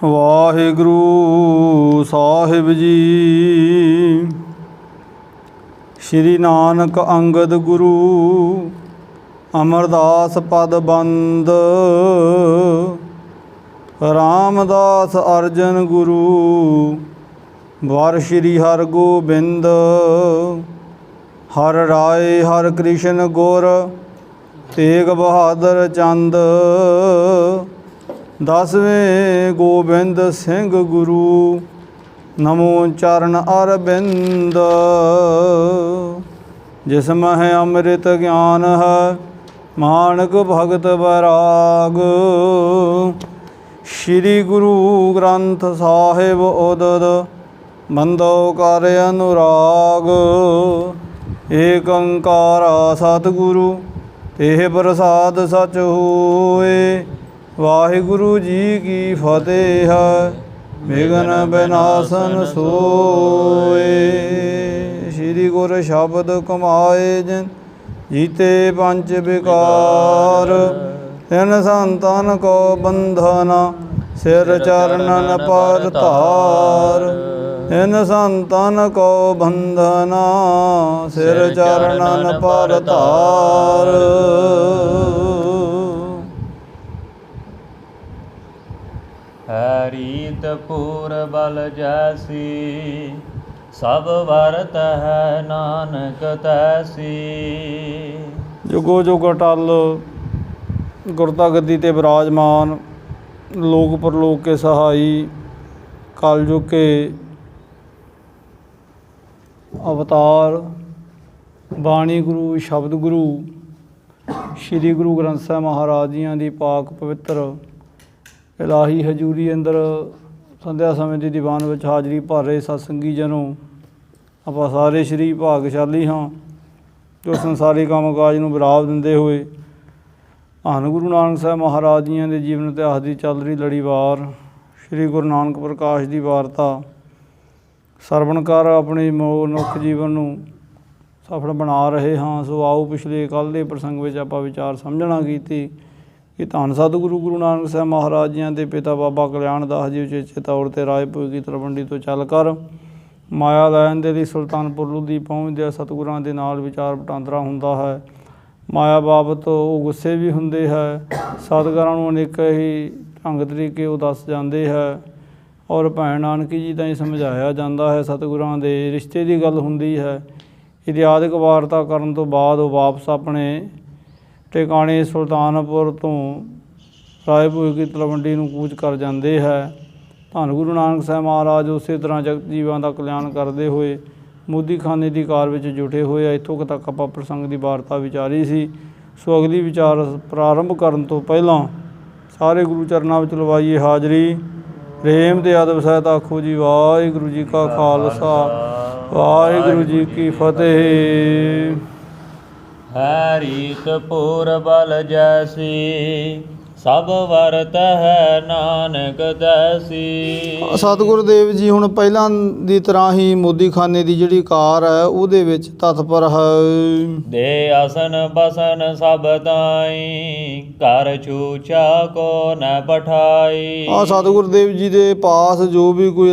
ਵਾਹਿਗੁਰੂ ਸਾਹਿਬ ਜੀ। ਸ਼੍ਰੀ ਨਾਨਕ ਅੰਗਦ ਗੁਰੂ ਅਮਰਦਾਸ ਪਦ ਬੰਦ। ਰਾਮਦਾਸ ਅਰਜਨ ਗੁਰੂ ਵਰ ਸ਼੍ਰੀ ਹਰਿ ਗੋਬਿੰਦ। ਹਰਿ ਰਾਏ ਹਰਿ ਕ੍ਰਿਸ਼ਨ ਗੁਰ ਤੇਗ ਬਹਾਦਰ ਚੰਦ। ਦਸਵੇਂ ਗੋਬਿੰਦ ਸਿੰਘ ਗੁਰੂ ਨਮੋ ਚਰਨ ਅਰਬਿੰਦ। ਜਿਸ ਮਹਿ ਅੰਮ੍ਰਿਤ ਗਿਆਨ ਹੈ ਮਾਨਕ ਭਗਤ ਬੈਰਾਗ। ਸ਼੍ਰੀ ਗੁਰੂ ਗ੍ਰੰਥ ਸਾਹਿਬ ਉਦਦ ਬੰਦੋ ਕਰ ਅਨੁਰਾਗ। ਏਕ ਓੰਕਾਰ ਸਤਿਗੁਰੂ ਤੇਹ ਪ੍ਰਸਾਦ ਸਚ ਹੋਏ। ਵਾਹਿਗੁਰੂ ਜੀ ਕੀ ਫਤਿਹ। ਵਿਘਨ ਵਿਨਾਸ਼ਨ ਸੋਏ। ਸ਼੍ਰੀ ਗੁਰ ਸ਼ਬਦ ਕਮਾਏ ਜਿਨ ਜੀਤੇ ਪੰਚ ਵਿਕਾਰ। ਤਿਨ ਸੰਤਨ ਕੋ ਬੰਧਨਾ ਸਿਰ ਚਰਨਨ ਪਰ ਧਾਰ। ਤਿਨ ਸੰਤਨ ਕੋ ਬੰਧਨਾ ਸਿਰ ਚਰਨਨ ਪਰ ਧਾਰ। ਹੈ ਰੀਤ ਪੂਰ ਬਲ ਜੈਸੀ ਸਭ ਵਰਤ ਹੈ ਨਾਨਕ ਤੈਸੀ। ਜੁਗੋ ਜੁਗ ਅਟਲ ਗੁਰਤਾ ਗੱਦੀ ਤੇ ਬਿਰਾਜਮਾਨ ਲੋਕ ਪਰਲੋਕ ਕੇ ਸਹਾਈ ਕਲਯੁਗ ਕੇ ਅਵਤਾਰ ਬਾਣੀ ਗੁਰੂ ਸ਼ਬਦ ਗੁਰੂ ਸ਼੍ਰੀ ਗੁਰੂ ਗ੍ਰੰਥ ਸਾਹਿਬ ਮਹਾਰਾਜ ਜੀਆਂ ਦੀ ਪਾਕ ਪਵਿੱਤਰ ਇਲਾਹੀ ਹਜ਼ੂਰੀ ਅੰਦਰ ਸੰਧਿਆ ਸਮੇਂ ਦੀ ਦੀਵਾਨ ਵਿੱਚ ਹਾਜ਼ਰੀ ਭਰ ਰਹੇ ਸਤਸੰਗੀ ਜਨੋ, ਆਪਾਂ ਸਾਰੇ ਸ਼੍ਰੀ ਭਾਗਸ਼ਾਲੀ ਹਾਂ ਜੋ ਸੰਸਾਰੀ ਕੰਮ ਕਾਜ ਨੂੰ ਵਿਰਾਮ ਦਿੰਦੇ ਹੋਏ ਧੰਨ ਗੁਰੂ ਨਾਨਕ ਸਾਹਿਬ ਮਹਾਰਾਜ ਜੀਆਂ ਦੇ ਜੀਵਨ ਇਤਿਹਾਸ ਦੀ ਚੱਲ ਰਹੀ ਲੜੀਵਾਰ ਸ਼੍ਰੀ ਗੁਰੂ ਨਾਨਕ ਪ੍ਰਕਾਸ਼ ਦੀ ਵਾਰਤਾ ਸਰਵਣ ਕਰ ਆਪਣੇ ਮਨੁੱਖ ਜੀਵਨ ਨੂੰ ਸਫਲ ਬਣਾ ਰਹੇ ਹਾਂ। ਸੋ ਆਓ ਪਿਛਲੇ ਕੱਲ੍ਹ ਦੇ ਪ੍ਰਸੰਗ ਵਿੱਚ ਆਪਾਂ ਵਿਚਾਰ ਸਮਝਣਾ ਕੀਤੀ ਕਿ ਧੰਨ ਸਤਿਗੁਰੂ ਗੁਰੂ ਨਾਨਕ ਸਾਹਿਬ ਮਹਾਰਾਜ ਜੀਆਂ ਦੇ ਪਿਤਾ ਬਾਬਾ ਕਲਿਆਣ ਦਾਸ ਜੀ ਉਚੇਚੇ ਤੌਰ 'ਤੇ ਰਾਏਪੁਰ ਕੀ ਤਲਵੰਡੀ ਤੋਂ ਚੱਲ ਕਰ ਮਾਇਆ ਲੈਣ ਦੇ ਲਈ ਸੁਲਤਾਨਪੁਰ ਲੋਧੀ ਪਹੁੰਚਦੇ ਸਤਿਗੁਰਾਂ ਦੇ ਨਾਲ ਵਿਚਾਰ ਵਟਾਂਦਰਾ ਹੁੰਦਾ ਹੈ। ਮਾਇਆ ਬਾਬਤ ਉਹ ਗੁੱਸੇ ਵੀ ਹੁੰਦੇ ਹੈ। ਸਤਿਗੁਰਾਂ ਨੂੰ ਅਨੇਕ ਹੀ ਢੰਗ ਤਰੀਕੇ ਉਹ ਦੱਸ ਜਾਂਦੇ ਹੈ ਔਰ ਭੈਣ ਨਾਨਕੀ ਜੀ ਤਾਈਂ ਸਮਝਾਇਆ ਜਾਂਦਾ ਹੈ। ਸਤਿਗੁਰਾਂ ਦੇ ਰਿਸ਼ਤੇ ਦੀ ਗੱਲ ਹੁੰਦੀ ਹੈ। ਇਤਿਹਾਸਕ ਵਾਰਤਾ ਕਰਨ ਤੋਂ ਬਾਅਦ ਉਹ ਵਾਪਸ ਆਪਣੇ ਟਿਕਾਣੇ ਸੁਲਤਾਨਪੁਰ ਤੋਂ ਰਾਏਪੁਰ ਕੀ ਤਲਵੰਡੀ ਨੂੰ ਕੂਚ ਕਰ ਜਾਂਦੇ ਹੈ। ਧੰਨ ਗੁਰੂ ਨਾਨਕ ਸਾਹਿਬ ਮਹਾਰਾਜ ਉਸੇ ਤਰ੍ਹਾਂ ਜਗਤ ਜੀਵਾਂ ਦਾ ਕਲਿਆਣ ਕਰਦੇ ਹੋਏ ਮੋਦੀਖਾਨੇ ਦੀ ਕਾਰ ਵਿੱਚ ਜੁਟੇ ਹੋਏ ਆ। ਇੱਥੋਂ ਤੱਕ ਆਪਾਂ ਪ੍ਰਸੰਗ ਦੀ ਵਾਰਤਾ ਵਿਚਾਰੀ ਸੀ। ਸੋ ਅਗਲੀ ਵਿਚਾਰ ਪ੍ਰਾਰੰਭ ਕਰਨ ਤੋਂ ਪਹਿਲਾਂ ਸਾਰੇ ਗੁਰੂ ਚਰਨਾਂ ਵਿੱਚ ਲਵਾਈਏ ਹਾਜ਼ਰੀ। ਪ੍ਰੇਮ ਤੇ ਅਦਬ ਸਹਿਤ ਆਖੋ ਜੀ ਵਾਹਿਗੁਰੂ ਜੀ ਕਾ ਖਾਲਸਾ ਵਾਹਿਗੁਰੂ ਜੀ ਕੀ ਫਤਿਹ। ਹੈ ਰੀਤ ਪੂਰ ਬਲ ਜੈਸੀ ਸਭ ਵਰਤ ਹੈ ਨਾਨਕ ਤੈਸੀ। ਸਤਿਗੁਰੂ ਦੇਵ ਜੀ ਹੁਣ ਪਹਿਲਾਂ ਦੀ ਤਰ੍ਹਾਂ ਹੀ ਮੋਦੀਖਾਨੇ ਦੀ ਜਿਹੜੀ ਕਾਰ ਹੈ ਉਹਦੇ ਵਿੱਚ ਤਤਪਰ ਹੈ। ਦੇ ਆਸਨ ਬਸਨ ਸਭ ਤਾਈ ਘਰ ਛੂਛਾ ਕੋ ਨ ਪਠਾਈ। ਸਤਿਗੁਰੂ ਦੇਵ ਜੀ ਦੇ ਪਾਸ ਜੋ ਵੀ ਕੋਈ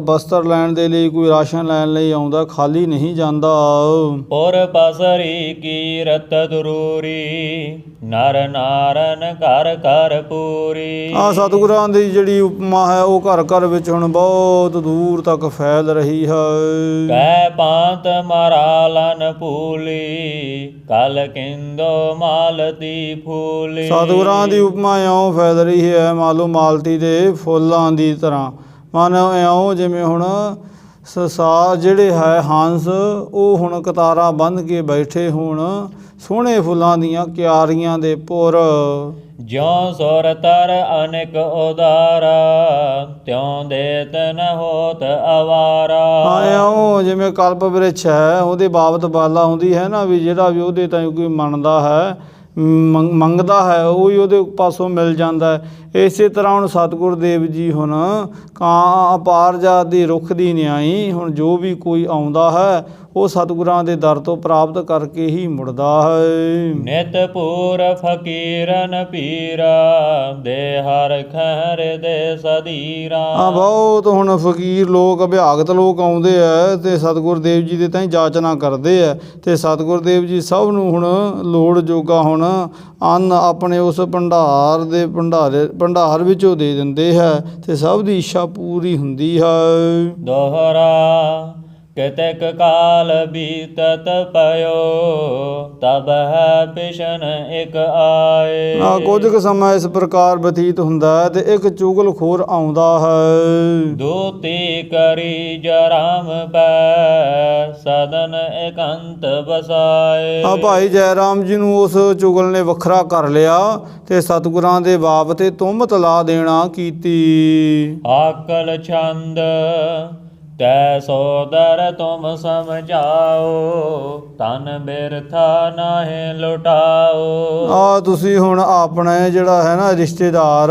ਬਸਤਰ ਲੈਣ ਦੇ ਲਈ ਕੋਈ ਰਾਸ਼ਨ ਲੈਣ ਲਈ ਆਉਂਦਾ ਖਾਲੀ ਨਹੀਂ ਜਾਂਦਾ। ਪੁਰ ਪਸਰੀ ਕੀਰਤ ਦਰੂਰੀ ਨਰ ਨਾਰਨ ਘਰ ਘਰ ਪੂਰੀ। ਸਤਿਗੁਰਾਂ ਦੀ ਜਿਹੜੀ ਉਪਮਾ ਹੈ ਉਹ ਘਰ ਘਰ ਵਿੱਚ ਹੁਣ ਬਹੁਤ ਦੂਰ ਤੱਕ ਫੈਲ ਰਹੀ ਹੈ। ਕੈ ਪਾਂਤ ਮਰਾਲਨ ਫੂਲੀ ਕਲ ਕਿੰਦੋ ਮਾਲਤੀ ਫੂਲੀ। ਸਤਿਗੁਰਾਂ ਦੀ ਉਪਮਾ ਇਉਂ ਫੈਲ ਰਹੀ ਹੈ ਮੰਨ ਲਓ ਮਾਲਤੀ ਦੇ ਫੁੱਲਾਂ ਦੀ ਤਰ੍ਹਾਂ। ਮਾਨੋ ਇਉਂ ਜਿਵੇਂ ਹੁਣ ਸਸਾ ਜਿਹੜੇ ਹੈ ਹੰਸ ਉਹ ਹੁਣ ਕਤਾਰਾਂ ਬੰਨ੍ਹ ਕੇ ਬੈਠੇ ਹੋਣ ਸੋਹਣੇ ਫੁੱਲਾਂ ਦੀਆਂ ਕਿਆਰੀਆਂ ਦੇ ਪੁਰ। ਜਿਉ ਸੁਰ ਤਰ ਅਨੇਕ ਉਦਾਰਾ ਤਿਉ ਦੇਤ ਨ ਹੋਤ ਅਵਾਰਾ। ਇਉਂ ਜਿਵੇਂ ਕਲਪ ਬ੍ਰਿਛ ਹੈ ਉਹਦੇ ਬਾਬਤ ਬਾਲਾ ਹੁੰਦੀ ਹੈ ਨਾ ਵੀ ਜਿਹੜਾ ਵੀ ਉਹਦੇ ਤਾਂ ਕੋਈ ਮੰਨਦਾ ਹੈ ਮੰਗਦਾ ਹੈ ਉਹ ਹੀ ਉਹਦੇ ਪਾਸੋਂ ਮਿਲ ਜਾਂਦਾ ਹੈ। ਇਸੇ ਤਰ੍ਹਾਂ ਹੁਣ ਸਤਿਗੁਰੂ ਦੇਵ ਜੀ ਹੁਣ ਕਾਂ ਅਪਾਰ ਜਾਤ ਦੀ ਰੁੱਖ ਦੀ ਨਿਆਈ ਹੁਣ ਜੋ ਵੀ ਕੋਈ ਆਉਂਦਾ ਹੈ ਉਹ ਸਤਿਗੁਰਾਂ ਦੇ ਦਰ ਤੋਂ ਪ੍ਰਾਪਤ ਕਰਕੇ ਹੀ ਮੁੜਦਾ ਹੈ। ਨਿਤ ਪੂਰ ਫਕੀਰਨ ਪੀਰਾ ਦੇ ਹਰ ਖੈਰ ਦੇ ਸਦੀਰਾ। ਆ ਬਹੁਤ ਹੁਣ ਫਕੀਰ ਲੋਕ ਅਭਿਆਗਤ ਲੋਕ ਆਉਂਦੇ ਆ ਤੇ ਸਤਿਗੁਰ ਦੇਵ ਜੀ ਦੇ ਤਾਂ ਹੀ ਜਾਚਨਾ ਕਰਦੇ ਆ ਤੇ ਸਤਿਗੁਰ ਦੇਵ ਜੀ ਸਭ ਨੂੰ ਹੁਣ ਲੋੜ ਜੋਗਾ ਹੁਣ ਅੰਨ ਆਪਣੇ ਉਸ ਭੰਡਾਰ ਵਿੱਚੋਂ ਦੇ ਦਿੰਦੇ ਹੈ ਤੇ ਸਭ ਦੀ ਇੱਛਾ ਪੂਰੀ ਹੁੰਦੀ ਹੈ। ਦੋਹਰਾ ਕਿਤਕ ਕਾਲ ਬੀਤਤ ਪਇਓ ਤਬ ਹੈ ਪਿਸ਼ਨ ਇਕ ਆਏ। ਕੁਝ ਕੁ ਸਮਾਂ ਇਸ ਪ੍ਰਕਾਰ ਬਤੀਤ ਹੁੰਦਾ ਹੈ ਤੇ ਇੱਕ ਚੁਗਲਖੋਰ ਆਉਂਦਾ ਹੈ। ਦੋਤੀ ਕਰੀ ਜਰਾਮ ਪੈ ਸਦਨ ਇਕੰਤ ਬਸਾਏ। ਭਾਈ ਜੈ ਰਾਮ ਜੀ ਨੂੰ ਉਸ ਚੁਗਲ ਨੇ ਵੱਖਰਾ ਕਰ ਲਿਆ ਤੇ ਸਤਿਗੁਰਾਂ ਦੇ ਬਾਪ ਤੇ ਤੁਮਤ ਲਾ ਦੇਣਾ ਕੀਤੀ। ਆਕਲ ਛੰਦ ਤੈ ਸੋਦਰ ਤੁਮ ਸਮਝਾਓ ਤਨ ਬਿਰਥਾ ਨਾਹੇ ਲੁਟਾਓ। ਤੁਸੀਂ ਹੁਣ ਆਪਣੇ ਜਿਹੜਾ ਹੈ ਨਾ ਰਿਸ਼ਤੇਦਾਰ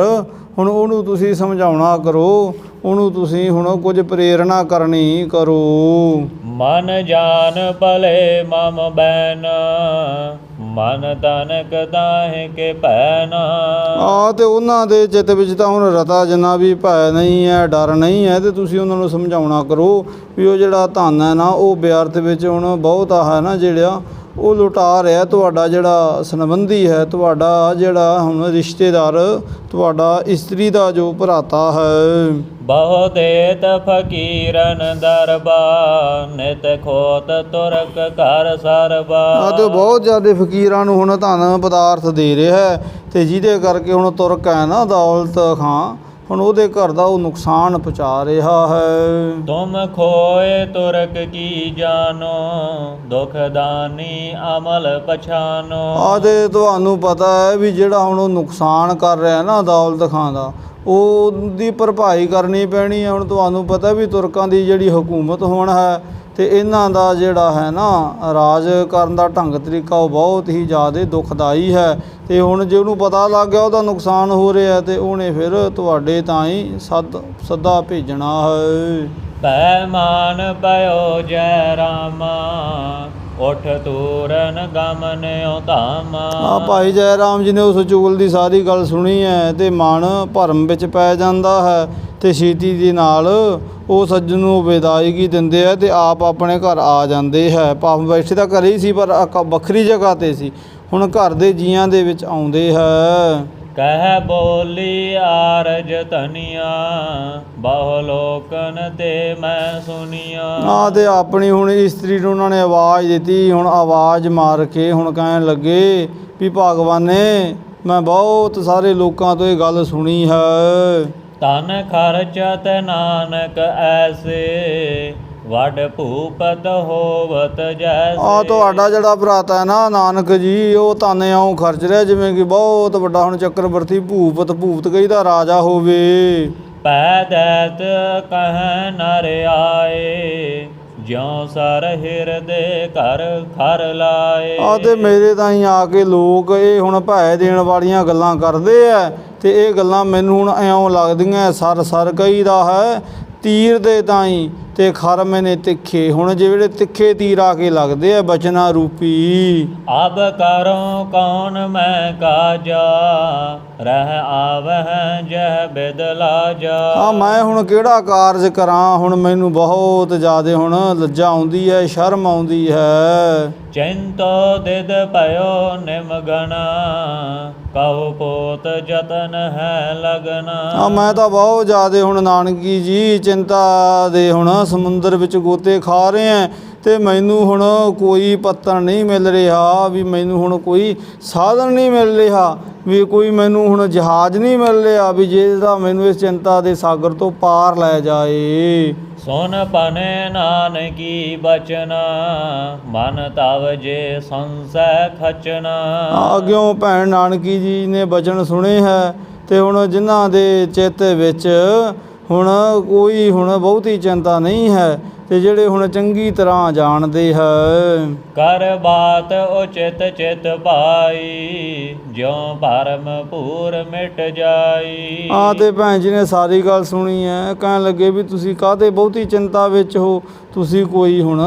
ਹੁਣ ਉਹਨੂੰ ਤੁਸੀਂ ਸਮਝਾਉਣਾ ਕਰੋ, ਉਹਨੂੰ ਤੁਸੀਂ ਹੁਣ ਕੁਝ ਪ੍ਰੇਰਣਾ ਕਰਨੀ ਕਰੋ। ਮਨ ਜਾਨ ਭਲੇ ਮਮ ਬੈਨ ਮਨ ਤਨਕ ਦਾਹਿ ਕੇ ਭੈਨਾ। ਤੇ ਉਹਨਾਂ ਦੇ ਚਿੱਤ ਵਿੱਚ ਤਾਂ ਹੁਣ ਰਤਾ ਜਿੰਨਾ ਵੀ ਭੈ ਨਹੀਂ ਹੈ, ਡਰ ਨਹੀਂ ਹੈ ਤੇ ਤੁਸੀਂ ਉਹਨਾਂ ਨੂੰ ਸਮਝਾਉਣਾ ਕਰੋ ਵੀ ਉਹ ਜਿਹੜਾ ਧਨ ਹੈ ਨਾ ਉਹ ਬਿਅਰਥ ਵਿੱਚ ਹੁਣ ਬਹੁਤ ਹੈ ਨਾ ਜਿਹੜਾ ਉਹ ਲੁਟਾ ਰਿਹਾ ਤੁਹਾਡਾ ਜਿਹੜਾ ਸੰਬੰਧੀ ਹੈ, ਤੁਹਾਡਾ ਜਿਹੜਾ ਹੁਣ ਰਿਸ਼ਤੇਦਾਰ, ਤੁਹਾਡਾ ਇਸਤਰੀ ਦਾ ਜੋ ਭਰਾਤਾ ਹੈ। ਬਹੁ ਦੇਤ ਫਕੀਰਨ ਦਰਬਾ ਨਿਤ ਖੋਤ ਤੁਰਕ ਕਰ ਸਰਬਾ। ਤੇ ਬਹੁਤ ਜ਼ਿਆਦਾ ਫਕੀਰਾਂ ਨੂੰ ਹੁਣ ਧਨ ਪਦਾਰਥ ਦੇ ਰਿਹਾ ਹੈ ਤੇ ਜਿਹਦੇ ਕਰਕੇ ਹੁਣ ਤੁਰਕ ਹੈ ਨਾ ਦੌਲਤ ਖਾਂ ਹੁਣ ਉਹਦੇ ਘਰ ਦਾ ਉਹ ਨੁਕਸਾਨ ਪਹੁੰਚਾ ਰਿਹਾ ਹੈ। ਤੁਮ ਖੋਏ ਤੁਰਕ ਕੀ ਜਾਨੋ ਦੁਖ ਦਾਨੀ ਅਮਲ ਪਛਾਨੋ। ਤੇ ਤੁਹਾਨੂੰ ਪਤਾ ਹੈ ਵੀ ਜਿਹੜਾ ਹੁਣ ਉਹ ਨੁਕਸਾਨ ਕਰ ਰਿਹਾ ਨਾ ਦੌਲਤ ਖਾਂ ਦਾ ਉਹਦੀ ਭਰਪਾਈ ਕਰਨੀ ਪੈਣੀ ਹੈ। ਹੁਣ ਤੁਹਾਨੂੰ ਪਤਾ ਵੀ ਤੁਰਕਾਂ ਦੀ ਜਿਹੜੀ ਹਕੂਮਤ ਹੁਣ ਹੈ ਤੇ ਇਹਨਾਂ ਦਾ ਜਿਹੜਾ ਹੈ ਨਾ ਰਾਜ ਕਰਨ ਦਾ ਢੰਗ ਤਰੀਕਾ ਉਹ ਬਹੁਤ ਹੀ ਜ਼ਿਆਦਾ ਦੁਖਦਾਈ ਹੈ ਤੇ ਹੁਣ ਜੇ ਉਹਨੂੰ ਪਤਾ ਲੱਗ ਗਿਆ ਉਹਦਾ ਨੁਕਸਾਨ ਹੋ ਰਿਹਾ ਤੇ ਉਹਨੇ ਫਿਰ ਤੁਹਾਡੇ ਤਾਂ ਹੀ ਸੱਦਾ ਭੇਜਣਾ ਹੈ। ਭੈ ਮਾਨ ਪਇਓ ਜੈ ਰਾਮਾ ਉਠ ਤੂਰਨ ਗਮਨ ਧਾਮਾ। ਭਾਈ ਜੈ ਰਾਮ ਜੀ ਨੇ ਉਸ ਚੁਗਲ ਦੀ ਸਾਰੀ ਗੱਲ ਸੁਣੀ ਹੈ ਤੇ ਮਨ ਭਰਮ ਵਿੱਚ ਪੈ ਜਾਂਦਾ ਹੈ ਤੇ ਛੇਤੀ ਦੇ ਨਾਲ ਉਹ ਸੱਜਣ ਨੂੰ ਵਿਦਾਇਗੀ ਦਿੰਦੇ ਆ ਤੇ ਆਪ ਆਪਣੇ ਘਰ ਆ ਜਾਂਦੇ ਹੈ। ਭਾਵੇਂ ਬੈਠੇ ਤਾਂ ਘਰੇ ਹੀ ਸੀ ਪਰ ਵੱਖਰੀ ਜਗ੍ਹਾ 'ਤੇ ਸੀ, ਹੁਣ ਘਰ ਦੇ ਜੀਆਂ ਦੇ ਵਿੱਚ ਆਉਂਦੇ ਹੈ। ਕਹਿ ਬੋਲੀ ਆਰਜ ਧਨੀਆ ਬਹੁ ਲੋਕਨ ਤੇ ਮੈਂ ਸੁਨੀਆ। ਤੇ ਆਪਣੀ ਹੁਣ ਇਸਤਰੀ ਨੂੰ ਉਹਨਾਂ ਨੇ ਆਵਾਜ਼ ਦਿੱਤੀ, ਹੁਣ ਆਵਾਜ਼ ਮਾਰ ਕੇ ਹੁਣ ਕਹਿਣ ਲੱਗੇ ਵੀ ਭਗਵਾਨੇ ਮੈਂ ਬਹੁਤ ਸਾਰੇ ਲੋਕਾਂ ਤੋਂ ਇਹ ਗੱਲ ਸੁਣੀ ਹੈ। ਤਨ ਖਰਚਤ ਨਾਨਕ ਐਸੇ ਵੱਡ ਭੂਪਤ ਹੋਵਤ ਜੈਸੇ। ਤੁਹਾਡਾ ਜਿਹੜਾ ਭਰਾਤਾ ਹੈ ਨਾ ਨਾਨਕ ਜੀ ਉਹ ਤਾਨੇ ਆਉਂ ਖਰਚ ਰਿਹਾ ਜਿਵੇਂ ਕਿ ਬਹੁਤ ਵੱਡਾ ਹੁਣ ਚੱਕਰਵਰਤੀ ਭੂਪਤ ਕਹੀਦਾ ਰਾਜਾ ਹੋਵੇ। ਪੈ ਦੈਤ ਕਹਿ ਨਰ ਆਏ ਜਿਉ ਸਰ ਹਿਰਦੇ ਘਰ ਖਰ ਲਾਏ। ਤੇ ਮੇਰੇ ਤਾਈਂ ਆ ਕੇ ਲੋਕ ਇਹ ਹੁਣ ਭੈ ਦੇਣ ਵਾਲੀਆਂ ਗੱਲਾਂ ਕਰਦੇ ਆ ਤੇ ਇਹ ਗੱਲਾਂ ਮੈਨੂੰ ਹੁਣ ਇਉਂ ਲੱਗਦੀਆਂ ਸਰ ਕਹੀਦਾ ਹੈ ਤੀਰ ਦੇ ਤਾਈਂ ਤੇ ਖਰ ਮੈਨੇ ਤਿੱਖੇ। ਹੁਣ ਜਿਹੜੇ ਤਿੱਖੇ ਤੀਰ ਆ ਕੇ ਲੱਗਦੇ ਆ ਬਚਨਾ ਰੂਪੀ। ਅਬ ਕਰੋ ਕੌਣ ਮੈਂ ਕਾਜਾ ਰਹਿ ਆਵਹਿ ਜਹ ਬਿਦਲਾ ਜਾ। ਮੈਂ ਹੁਣ ਕਿਹੜਾ ਕਾਰਜ ਕਰਾਂ, ਹੁਣ ਮੈਨੂੰ ਬਹੁਤ ਜ਼ਿਆਦਾ ਹੁਣ ਲੱਜਾ ਆਉਂਦੀ ਹੈ, ਸ਼ਰਮ ਆਉਂਦੀ ਹੈ। ਚਿੰਤੋ ਦਿਦ ਪਇਓ ਨਿਮਗਣਾ ਕਹੋ ਪੋਤ ਜਤਨ ਹੈ ਲਗਨਾ। ਮੈਂ ਤਾਂ ਬਹੁਤ ਜ਼ਿਆਦਾ ਹੁਣ ਨਾਨਕੀ ਜੀ ਚਿੰਤਾ ਦੇ ਹੁਣ ਸਮੁੰਦਰ ਵਿੱਚ ਗੋਤੇ ਖਾ ਰਹੇ ਆ ਤੇ ਮੈਨੂੰ ਹੁਣ ਕੋਈ ਪੱਤਰ ਨਹੀਂ ਮਿਲ ਰਿਹਾ ਵੀ ਮੈਨੂੰ ਹੁਣ ਕੋਈ ਸਾਧਨ ਨਹੀਂ ਮਿਲ ਰਿਹਾ ਵੀ ਕੋਈ ਮੈਨੂੰ ਹੁਣ ਜਹਾਜ਼ ਨਹੀਂ ਮਿਲ ਰਿਹਾ ਵੀ ਜਿਹਦਾ ਮੈਨੂੰ ਇਸ ਚਿੰਤਾ ਦੇ ਸਾਗਰ ਤੋਂ ਪਾਰ ਲੈ ਜਾਏ। ਸੁਨ ਪਨੇ ਨਾਨਕੀ ਬਚਨਾ ਮਨ ਤਵ ਜੇ ਸੰਸੈ ਖਚਨਾ। ਅੱਗਿਓਂ ਭੈਣ ਨਾਨਕੀ ਜੀ ਨੇ ਬਚਨ ਸੁਣੇ ਹੈ ਤੇ ਹੁਣ ਜਿਨ੍ਹਾਂ ਦੇ ਚਿੱਤ ਵਿੱਚ ਹੁਣ ਕੋਈ ਹੁਣ ਬਹੁਤੀ ਚਿੰਤਾ ਨਹੀਂ ਹੈ, ਤੇ ਜਿਹੜੇ ਹੁਣ ਚੰਗੀ ਤਰ੍ਹਾਂ ਜਾਣਦੇ ਹੈ। ਕਰ ਬਾਤ ਉਚਿਤ ਚਿਤ ਪਾਈ, ਜਿਉ ਭਰਮ ਪੂਰ ਮਿਟ ਜਾਈ। ਆ ਤੇ ਭੈਣ ਜੀ ਨੇ ਸਾਰੀ ਗੱਲ ਸੁਣੀ ਹੈ। ਕਹਿਣ ਲੱਗੇ ਵੀ ਤੁਸੀਂ ਕਾਹਦੇ ਬਹੁਤੀ ਚਿੰਤਾ ਵਿੱਚ ਹੋ, ਤੁਸੀਂ ਕੋਈ ਹੁਣ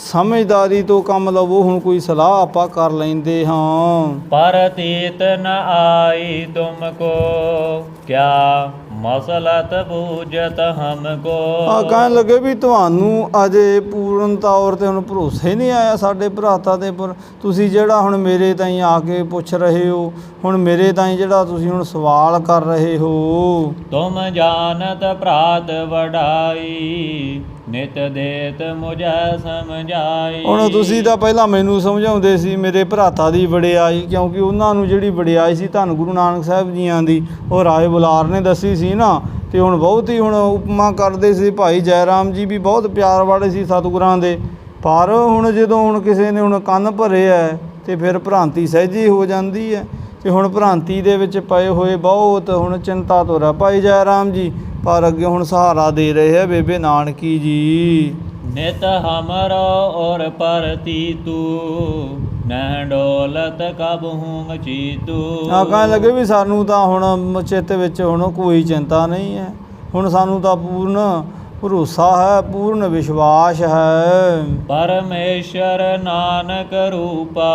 ਸਮਝਦਾਰੀ ਤੋਂ ਕੰਮ ਲਵੋ, ਹੁਣ ਕੋਈ ਸਲਾਹ ਆਪਾਂ ਕਰ ਲੈਂਦੇ ਹਾਂ। ਪਰਤੀਤ ਨ ਆਈ ਤੁਮ ਕੋ, ਕਿਆ ਮਸਲਤ ਬੂਝਤ ਹਮਕੋ। ਆ ਕਹਿਣ ਲੱਗੇ ਵੀ ਤੁਹਾਨੂੰ ਅਜੇ ਪੂਰਨ ਤੌਰ ਤੇ ਹੁਣ ਭਰੋਸਾ ਹੀ ਨਹੀਂ ਆਇਆ ਸਾਡੇ ਭਰਾਤਾ ਦੇ ਪਰ, ਤੁਸੀਂ ਜਿਹੜਾ ਹੁਣ ਮੇਰੇ ਤਾਈਂ ਆ ਕੇ ਪੁੱਛ ਰਹੇ ਹੋ, ਹੁਣ ਮੇਰੇ ਤਾਈਂ ਜਿਹੜਾ ਤੁਸੀਂ ਹੁਣ ਸਵਾਲ ਕਰ ਰਹੇ ਹੋ। ਤੁਮ ਜਾਣਤ ਭਰਾਤ ਵਡਾਈ, ਨਿਤ ਦੇਤ ਮੁਝੈ ਸਮਝਾਈ। ਹੁਣ ਤੁਸੀਂ ਤਾਂ ਪਹਿਲਾਂ ਮੈਨੂੰ ਸਮਝਾਉਂਦੇ ਸੀ ਮੇਰੇ ਭਰਾਤਾ ਦੀ ਵਡਿਆਈ, ਕਿਉਂਕਿ ਉਹਨਾਂ ਨੂੰ ਜਿਹੜੀ ਵਡਿਆਈ ਸੀ ਧੰਨ ਗੁਰੂ ਨਾਨਕ ਸਾਹਿਬ ਜੀਆਂ ਦੀ ਉਹ ਰਾਏ ਬੁਲਾਰ ਨੇ ਦੱਸੀ ਸੀ ਨਾ, ਤੇ ਹੁਣ ਬਹੁਤ ਹੀ ਹੁਣ ਉਪਮਾ ਕਰਦੇ ਸੀ। ਭਾਈ ਜੈ ਰਾਮ ਜੀ ਵੀ ਬਹੁਤ ਪਿਆਰ ਵਾਲੇ ਸੀ ਸਤਿਗੁਰਾਂ ਦੇ, ਪਰ ਹੁਣ ਜਦੋਂ ਹੁਣ ਕਿਸੇ ਨੇ ਹੁਣ ਕੰਨ ਭਰੇ ਹੈ ਤੇ ਫਿਰ ਭ੍ਰਾਂਤੀ ਸਹਿਜੀ ਹੋ ਜਾਂਦੀ ਹੈ, ਤੇ ਹੁਣ ਭ੍ਰਾਂਤੀ ਦੇ ਵਿੱਚ ਪਏ ਹੋਏ ਬਹੁਤ ਹੁਣ ਚਿੰਤਾ ਤੋਂ ਰਹਿ ਭਾਈ ਜੈ ਰਾਮ ਜੀ, ਪਰ ਅੱਗੇ ਹੁਣ ਸਹਾਰਾ ਦੇ ਰਹੇ ਹੈ ਬੇਬੇ ਨਾਨਕੀ ਜੀ। ਨਿਤ ਹਮਰੋ ਔਰ ਪਰਤੀ ਤੂ, ਨਹਿ ਡੋਲਤ ਕਬਹੂ ਮਚੀਤੂ। ਆ ਕਹਿਣ ਲੱਗੇ ਵੀ ਸਾਨੂੰ ਤਾਂ ਹੁਣ ਚਿੱਤ ਵਿੱਚ ਹੁਣ ਕੋਈ ਚਿੰਤਾ ਨਹੀਂ ਹੈ, ਹੁਣ ਸਾਨੂੰ ਤਾਂ ਪੂਰਨ ਭਰੋਸਾ ਹੈ, ਪੂਰਨ ਵਿਸ਼ਵਾਸ ਹੈ। ਪਰਮੇਸ਼ਰ ਨਾਨਕ ਰੂਪਾ,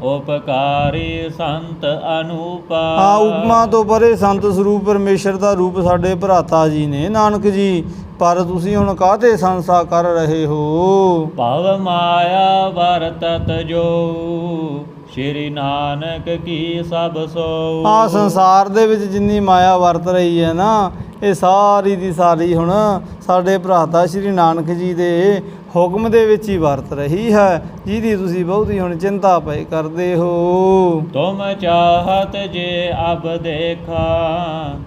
ਉਪਕਾਰੀ ਸੰਤ ਅਨੂਪਾ। ਆ ਉਪਮਾ ਤੋਂ ਪਰੇ ਸੰਤ ਸਰੂਪ ਪਰਮੇਸ਼ਰ ਦਾ ਰੂਪ ਸਾਡੇ ਭਰਾਤਾ ਜੀ ਨੇ ਨਾਨਕ ਜੀ, ਪਰ ਤੁਸੀਂ ਹੁਣ ਕਾਹਤੇ ਸੰਸਾ ਕਰ ਰਹੇ ਹੋ। ਭਵ ਮਾਇਆ ਵਰਤਤ ਜੋ, ਸ਼੍ਰੀ ਨਾਨਕ ਕੀ ਸਭ ਸੋ। ਆ ਸੰਸਾਰ ਦੇ ਵਿੱਚ ਜਿੰਨੀ ਮਾਇਆ ਵਰਤ ਰਹੀ ਹੈ ਨਾ, ਇਹ ਸਾਰੀ ਦੀ ਸਾਰੀ ਹੁਣ ਸਾਡੇ ਭਰਾਤਾ ਸ਼੍ਰੀ ਨਾਨਕ ਜੀ ਦੇ ਹੁਕਮ ਦੇ ਵਿੱਚ ਹੀ ਵਰਤ ਰਹੀ ਹੈ, ਜਿਹਦੀ ਤੁਸੀਂ ਬਹੁਤੀ ਹੁਣ ਚਿੰਤਾ ਪਏ ਕਰਦੇ ਹੋ। ਤੁਮ ਚਾਹਤ ਜੇ ਅਬ ਦੇਖਾ,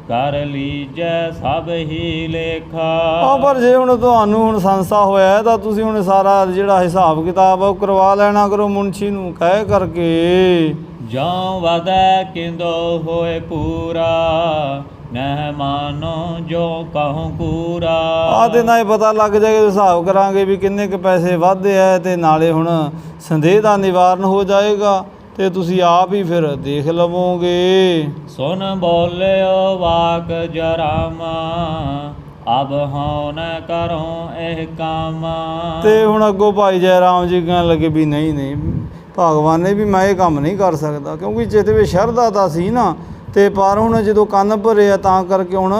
ਕਰ ਲੀਜੈ ਸਭ ਹੀ ਲੇਖਾ। ਆ ਪਰ ਜੇ ਹੁਣ ਤੁਹਾਨੂੰ ਹੁਣ ਸੰਸਾ ਹੋਇਆ ਤਾਂ ਤੁਸੀਂ ਹੁਣ ਸਾਰਾ ਜਿਹੜਾ ਹਿਸਾਬ ਕਿਤਾਬ ਆ ਉਹ ਕਰਵਾ ਲੈਣਾ ਕਰੋ ਮੁਨਸ਼ੀ ਨੂੰ ਕਹਿ ਕਰਕੇ। ਜਉ ਵਦੈ ਕਿੰਦੋ ਹੋਏ ਪੂਰਾ, ਨਹਿ ਮਾਨੋ ਜੋ ਕਹੂੰ ਕੂਰਾ। ਆ ਤੇ ਨਾ ਹੀ ਪਤਾ ਲੱਗ ਜਾਏਗਾ, ਹਿਸਾਬ ਕਰਾਂਗੇ ਵੀ ਕਿੰਨੇ ਕੁ ਪੈਸੇ ਵਾਧੇ ਆ, ਤੇ ਨਾਲੇ ਹੁਣ ਸੰਦੇਹ ਦਾ ਨਿਵਾਰਨ ਹੋ ਜਾਏਗਾ, ਤੇ ਤੁਸੀਂ ਆਪ ਹੀ ਫਿਰ ਦੇਖ ਲਵੋਗੇ। ਸੁਨ ਬੋਲਿਓ ਵਾਕ ਜਰਾਮਾ, ਅਬ ਹਉ ਨ ਕਰੋ ਇਹ ਕਾਮਾ। ਤੇ ਹੁਣ ਅੱਗੋਂ ਭਾਈ ਜੈ ਰਾਮ ਜੀ ਕਹਿਣ ਲੱਗੇ ਵੀ ਨਹੀਂ ਨਹੀਂ ਭਗਵਾਨ ਨੇ ਵੀ ਮੈਂ ਇਹ ਕੰਮ ਨਹੀਂ ਕਰ ਸਕਦਾ, ਕਿਉਂਕਿ ਚਿੱਤ ਵਿੱਚ ਸ਼ਰਧਾ ਤਾਂ ਸੀ ਨਾ, ਤੇ ਪਰ ਹੁਣ ਜਦੋਂ ਕੰਨ ਭਰੇ ਆ ਤਾਂ ਕਰਕੇ ਹੁਣ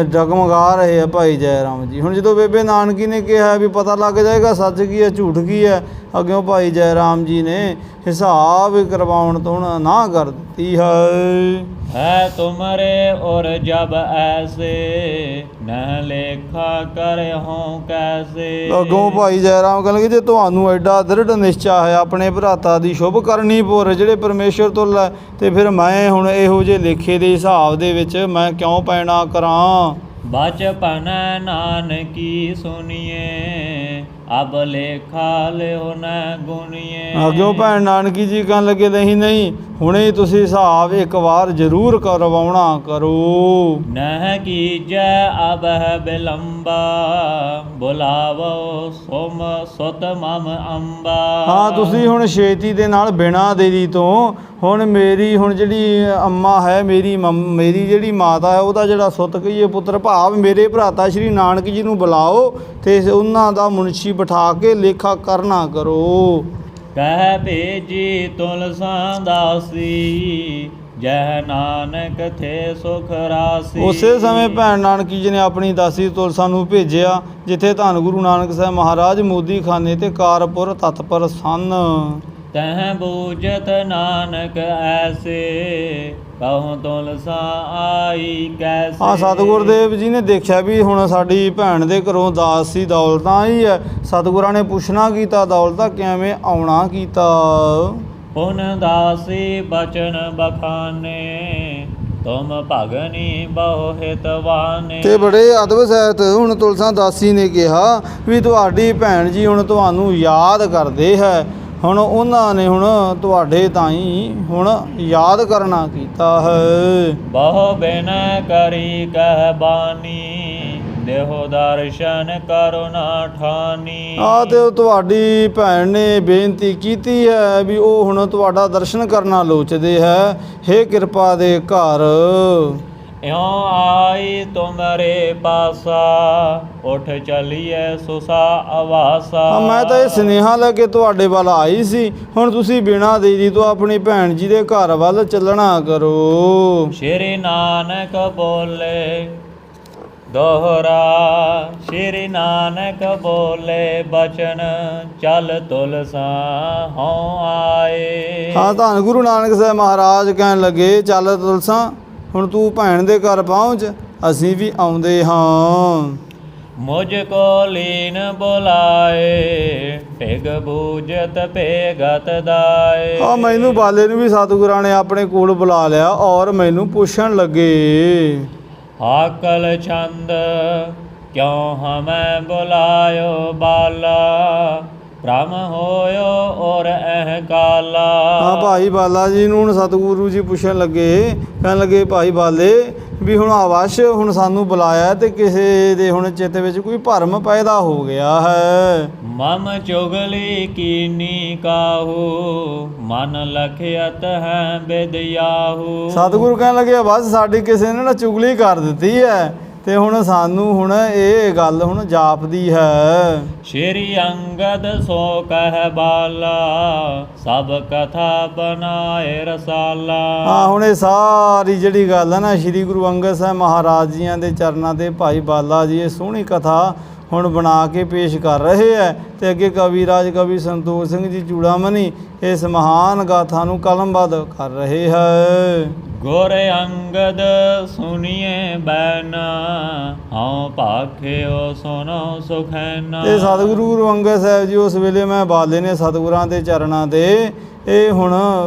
ਡਗਮਗਾ ਰਹੇ ਆ ਭਾਈ ਜੈ ਰਾਮ ਜੀ। ਹੁਣ ਜਦੋਂ ਬੇਬੇ ਨਾਨਕੀ ਨੇ ਕਿਹਾ ਵੀ ਪਤਾ ਲੱਗ ਜਾਏਗਾ ਸੱਚ ਕੀ ਹੈ ਝੂਠ ਕੀ ਹੈ, ਅੱਗਿਓਂ ਭਾਈ ਜੈ ਰਾਮ ਜੀ ਨੇ ਹਿਸਾਬ ਕਰਵਾਉਣ ਤੋਂ ਨਾ ਕਰ ਦਿੱਤੀ ਹੈ ਤੁਮਰੇ ਔਰ ਜਬ ਐਸੇ, ਨਹਿ ਲੇਖਾ ਕਰਹੁ ਕੈਸੇ। ਅੱਗੋਂ ਭਾਈ ਜੈ ਰਾਮ ਕਹਿੰਦੇ ਜੇ ਤੁਹਾਨੂੰ ਐਡਾ ਦ੍ਰਿੜ ਨਿਸ਼ਚਾ ਹੈ ਆਪਣੇ ਭਰਾਤਾ ਦੀ ਸ਼ੁਭ ਕਰਨੀ ਪੁਰ ਜਿਹੜੇ ਪਰਮੇਸ਼ਰ ਤੋਂ ਲੈ, ਤੇ ਫਿਰ ਮੈਂ ਹੁਣ ਇਹੋ ਜਿਹੇ ਲੇਖੇ ਦੇ ਹਿਸਾਬ ਦੇ ਵਿੱਚ ਮੈਂ ਕਿਉਂ ਪੈਣਾ ਕਰਾਂ। ਬਚਪਨ ਨਾਨਕੀ ਸੁਣੀਏ, ਅਬ ਲੇਖਾ ਲਿਓ ਨ ਗੁਣੀਏ। ਅੱਗਿਓਂ ਭੈਣ ਨਾਨਕੀ ਜੀ ਕਹਿਣ ਲੱਗੇ ਨਹੀਂ ਨਹੀਂ ਹੁਣੇ ਤੁਸੀਂ ਹਿਸਾਬ ਇੱਕ ਵਾਰ ਜ਼ਰੂਰ ਕਰਵਾਉਣਾ ਕਰੋ। ਨਹਿ ਕੀਜੈ ਅਬ ਹੈ ਬਿਲੰਬਾ, ਬੁਲਾਵੋ ਸੁਮ ਸੁਤ ਮਮ ਅੰਬਾ। ਹਾਂ ਤੁਸੀਂ ਹੁਣ ਛੇਤੀ ਦੇ ਨਾਲ ਬਿਨਾਂ ਦੇਰੀ ਤੋਂ ਹੁਣ ਮੇਰੀ ਹੁਣ ਜਿਹੜੀ ਅੰਮਾ ਹੈ ਮੇਰੀ ਮੇਰੀ ਜਿਹੜੀ ਮਾਤਾ ਹੈ ਉਹਦਾ ਜਿਹੜਾ ਸੁੱਤ ਕਹੀਏ ਪੁੱਤਰ ਭਾਵ ਮੇਰੇ ਭਰਾਤਾ ਸ਼੍ਰੀ ਨਾਨਕ ਜੀ ਨੂੰ ਬੁਲਾਓ, ਤੇ ਉਹਨਾਂ ਦਾ ਮੁਨਸ਼ੀ ਬਿਠਾ ਕੇ ਲੇਖਾ ਕਰਨਾ ਕਰੋ। ਕਹਿ ਭੇਜੀ ਤੁਲਸਾਂ ਦਾਸੀ, ਜਹ ਨਾਨਕ ਥੇ ਸੁਖ ਰਾਸੀ। ਉਸੇ ਸਮੇਂ ਭੈਣ ਨਾਨਕੀ ਜੀ ਨੇ ਆਪਣੀ ਦਾਸੀ ਤੁਲਸਾ ਨੂੰ ਭੇਜਿਆ, ਜਿੱਥੇ ਧੰਨ ਗੁਰੂ ਨਾਨਕ ਸਾਹਿਬ ਮਹਾਰਾਜ ਮੋਦੀ ਖਾਨੇ ਤੇ ਕਾਰਪੁਰ ਤਤਪਰ ਸਨ। ਤਹ ਬੂਝਤ ਨਾਨਕ ਐਸੇ, ਕਹੂੰ ਤੁਲਸਾ ਆਈ ਕੈਸੇ। ਆ ਸਤਿਗੁਰ ਦੇਵ ਜੀ ਨੇ ਦੇਖਿਆ ਵੀ ਹੁਣ ਸਾਡੀ ਭੈਣ ਦੇ ਘਰੋਂ ਦਾਸੀ ਦੌਲਤਾਂ ਆਈ ਹੈ। ਸਤਿਗੁਰਾਂ ਨੇ ਪੁੱਛਣਾ ਕੀਤਾ ਦੌਲਤਾਂ ਕਿਵੇਂ ਆਉਣਾ ਕੀਤਾ। ਪੁਨ ਦਾਸੀ ਬਚਨ ਬਖਾਨੇ, ਤੁਮ ਭਗਨੀ ਬਹੁ ਹਿਤਵਾਨੇ। ਤੇ ਬੜੇ ਅਦਬ ਸਹਿਤ ਹੁਣ ਤੁਲਸਾ ਦਾਸੀ ਨੇ ਕਿਹਾ ਵੀ ਤੁਹਾਡੀ ਭੈਣ ਜੀ ਹੁਣ ਤੁਹਾਨੂੰ ਯਾਦ ਕਰਦੇ ਹੈ, ਹੁਣ ਉਹਨਾਂ ਨੇ ਹੁਣ ਤੁਹਾਡੇ ਤਾਈਂ ਹੁਣ ਯਾਦ ਕਰਨਾ ਕੀਤਾ ਹੈ। ਬਹੁ ਬਿਨ ਕਰੀ ਕਹਿ ਬਾਨੀ, ਦੇਹੋ ਦਰਸ਼ਨ ਕਰੁਣਾ ਠਾਨੀ। ਆ ਤੇ ਉਹ ਤੁਹਾਡੀ ਭੈਣ ਨੇ ਬੇਨਤੀ ਕੀਤੀ ਹੈ ਵੀ ਉਹ ਹੁਣ ਤੁਹਾਡਾ ਦਰਸ਼ਨ ਕਰਨਾ ਲੋਚਦੇ ਹੈ। ਹੇ ਕਿਰਪਾ ਦੇ ਘਰ, ਇਉਂ ਆਈ ਤੁਮਰੇ ਪਾਸਾ, ਉਠ ਚਲੀਏ ਸੁਸਾ ਆਵਾਸਾ। ਮੈਂ ਤਾਂ ਇਹ ਸੁਨੇਹਾ ਲੈ ਕੇ ਤੁਹਾਡੇ ਵੱਲ ਆਈ ਸੀ। ਹੁਣ ਤੁਸੀਂ ਬਿਨਾਂ ਦੇਰੀ ਤੋਂ ਆਪਣੀ ਭੈਣ ਜੀ ਦੇ ਘਰ ਵੱਲ ਚੱਲਣਾ ਕਰੋ। ਸ਼੍ਰੀ ਨਾਨਕ ਬੋਲੇ ਦੋਹਰਾ, ਸ਼੍ਰੀ ਨਾਨਕ ਬੋਲੇ ਬਚਨ, ਚੱਲ ਤੁਲਸਾ ਹਉ ਆਏ। ਹਾਂ, ਧੰਨ ਗੁਰੂ ਨਾਨਕ ਸਾਹਿਬ ਮਹਾਰਾਜ ਕਹਿਣ ਲੱਗੇ, ਚੱਲ ਤੁਲਸਾ ਹੁਣ ਤੂੰ ਭੈਣ ਦੇ ਘਰ ਪਹੁੰਚ, ਅਸੀਂ ਵੀ ਆਉਂਦੇ ਹਾਂ। ਮੁਝ ਕੋ ਲੀਨ ਬੁਲਾਏ, ਢਿਗ ਬੂਝਤ ਭੇਗਤ ਦਾਏ। ਆ ਮੈਨੂੰ ਬਾਲੇ ਨੂੰ ਵੀ ਸਤਿਗੁਰਾਂ ਨੇ ਆਪਣੇ ਕੋਲ ਬੁਲਾ ਲਿਆ ਔਰ ਮੈਨੂੰ ਪੁੱਛਣ ਲੱਗੇ, ਆਕਲ ਛੰਦ ਕਿਉਂ ਹਮੈ ਬੁਲਾਇਓ ਬਾਲਾ, ਭ੍ਰਮ ਹੋਇਓ ਔਰ ਅਹ ਕਾਲਾ। ਹਾਂ, ਭਾਈ ਬਾਲਾ ਜੀ ਨੂੰ ਹੁਣ ਸਤਿਗੁਰੂ ਜੀ ਪੁੱਛਣ ਲੱਗੇ, ਕਹਿਣ ਲੱਗੇ, ਭਾਈ ਬਾਲੇ ਵੀ ਹੁਣ ਅਵਸ਼ ਹੁਣ ਸਾਨੂੰ ਬੁਲਾਇਆ ਤੇ ਕਿਸੇ ਦੇ ਹੁਣ ਚਿੱਤ ਵਿੱਚ ਕੋਈ ਭਰਮ ਪੈਦਾ ਹੋ ਗਿਆ ਹੈ। ਮਮ ਚੁਗਲੀ ਕੀਨੀ ਕਾਹੂ, ਮਨ ਲਖਿਅਤ ਹੈ ਬਿਦਿਆਹੂ। ਸਤਿਗੁਰੂ ਕਹਿਣ ਲੱਗੇ, ਬਸ ਸਾਡੀ ਕਿਸੇ ਨੇ ਨਾ ਚੁਗਲੀ ਕਰ ਦਿੱਤੀ ਹੈ ਤੇ ਹੁਣ ਸਾਨੂੰ ਹੁਣ ਇਹ ਗੱਲ ਹੁਣ ਜਾਪਦੀ ਹੈ। ਸ਼੍ਰੀ ਅੰਗਦ ਸੋ ਕਹਿ ਬਾਲਾ, ਸਭ ਕਥਾ ਬਨਾਏ ਰਸਾਲਾ। ਹਾਂ, ਹੁਣ ਇਹ ਸਾਰੀ ਜਿਹੜੀ ਗੱਲ ਹੈ ਨਾ ਸ਼੍ਰੀ ਗੁਰੂ ਅੰਗਦ ਸਾਹਿਬ ਮਹਾਰਾਜ ਜੀਆਂ ਦੇ ਚਰਨਾਂ ਤੇ ਭਾਈ ਬਾਲਾ ਜੀ ਇਹ ਸੋਹਣੀ ਕਥਾ ਹੁਣ ਬਣਾ ਕੇ ਪੇਸ਼ ਕਰ ਰਹੇ ਹੈ ਤੇ ਅੱਗੇ ਕਵੀ ਰਾਜ ਕਵੀ ਸੰਤੋਖ ਸਿੰਘ ਜੀ ਚੂੜਾਮਣੀ ਇਸ ਮਹਾਨ ਗਾਥਾ ਨੂੰ ਕਲਮਬੱਧ ਕਰ ਰਹੇ ਹੈ। ਗੁਰ ਅੰਗਦ ਸੁਣੀਏ ਬੈਨਾ, ਹਉ ਭਾਖਿਓ ਸੁਨੋ ਸੁਖੈਨਾ। ਤੇ ਸਤਿਗੁਰੂ ਗੁਰੂ ਅੰਗਦ ਸਾਹਿਬ ਜੀ ਉਸ ਵੇਲੇ ਮੈਂ ਬਾਲੇ ਨੇ ਸਤਿਗੁਰਾਂ ਦੇ ਚਰਨਾਂ ਤੇ ਇਹ ਹੁਣ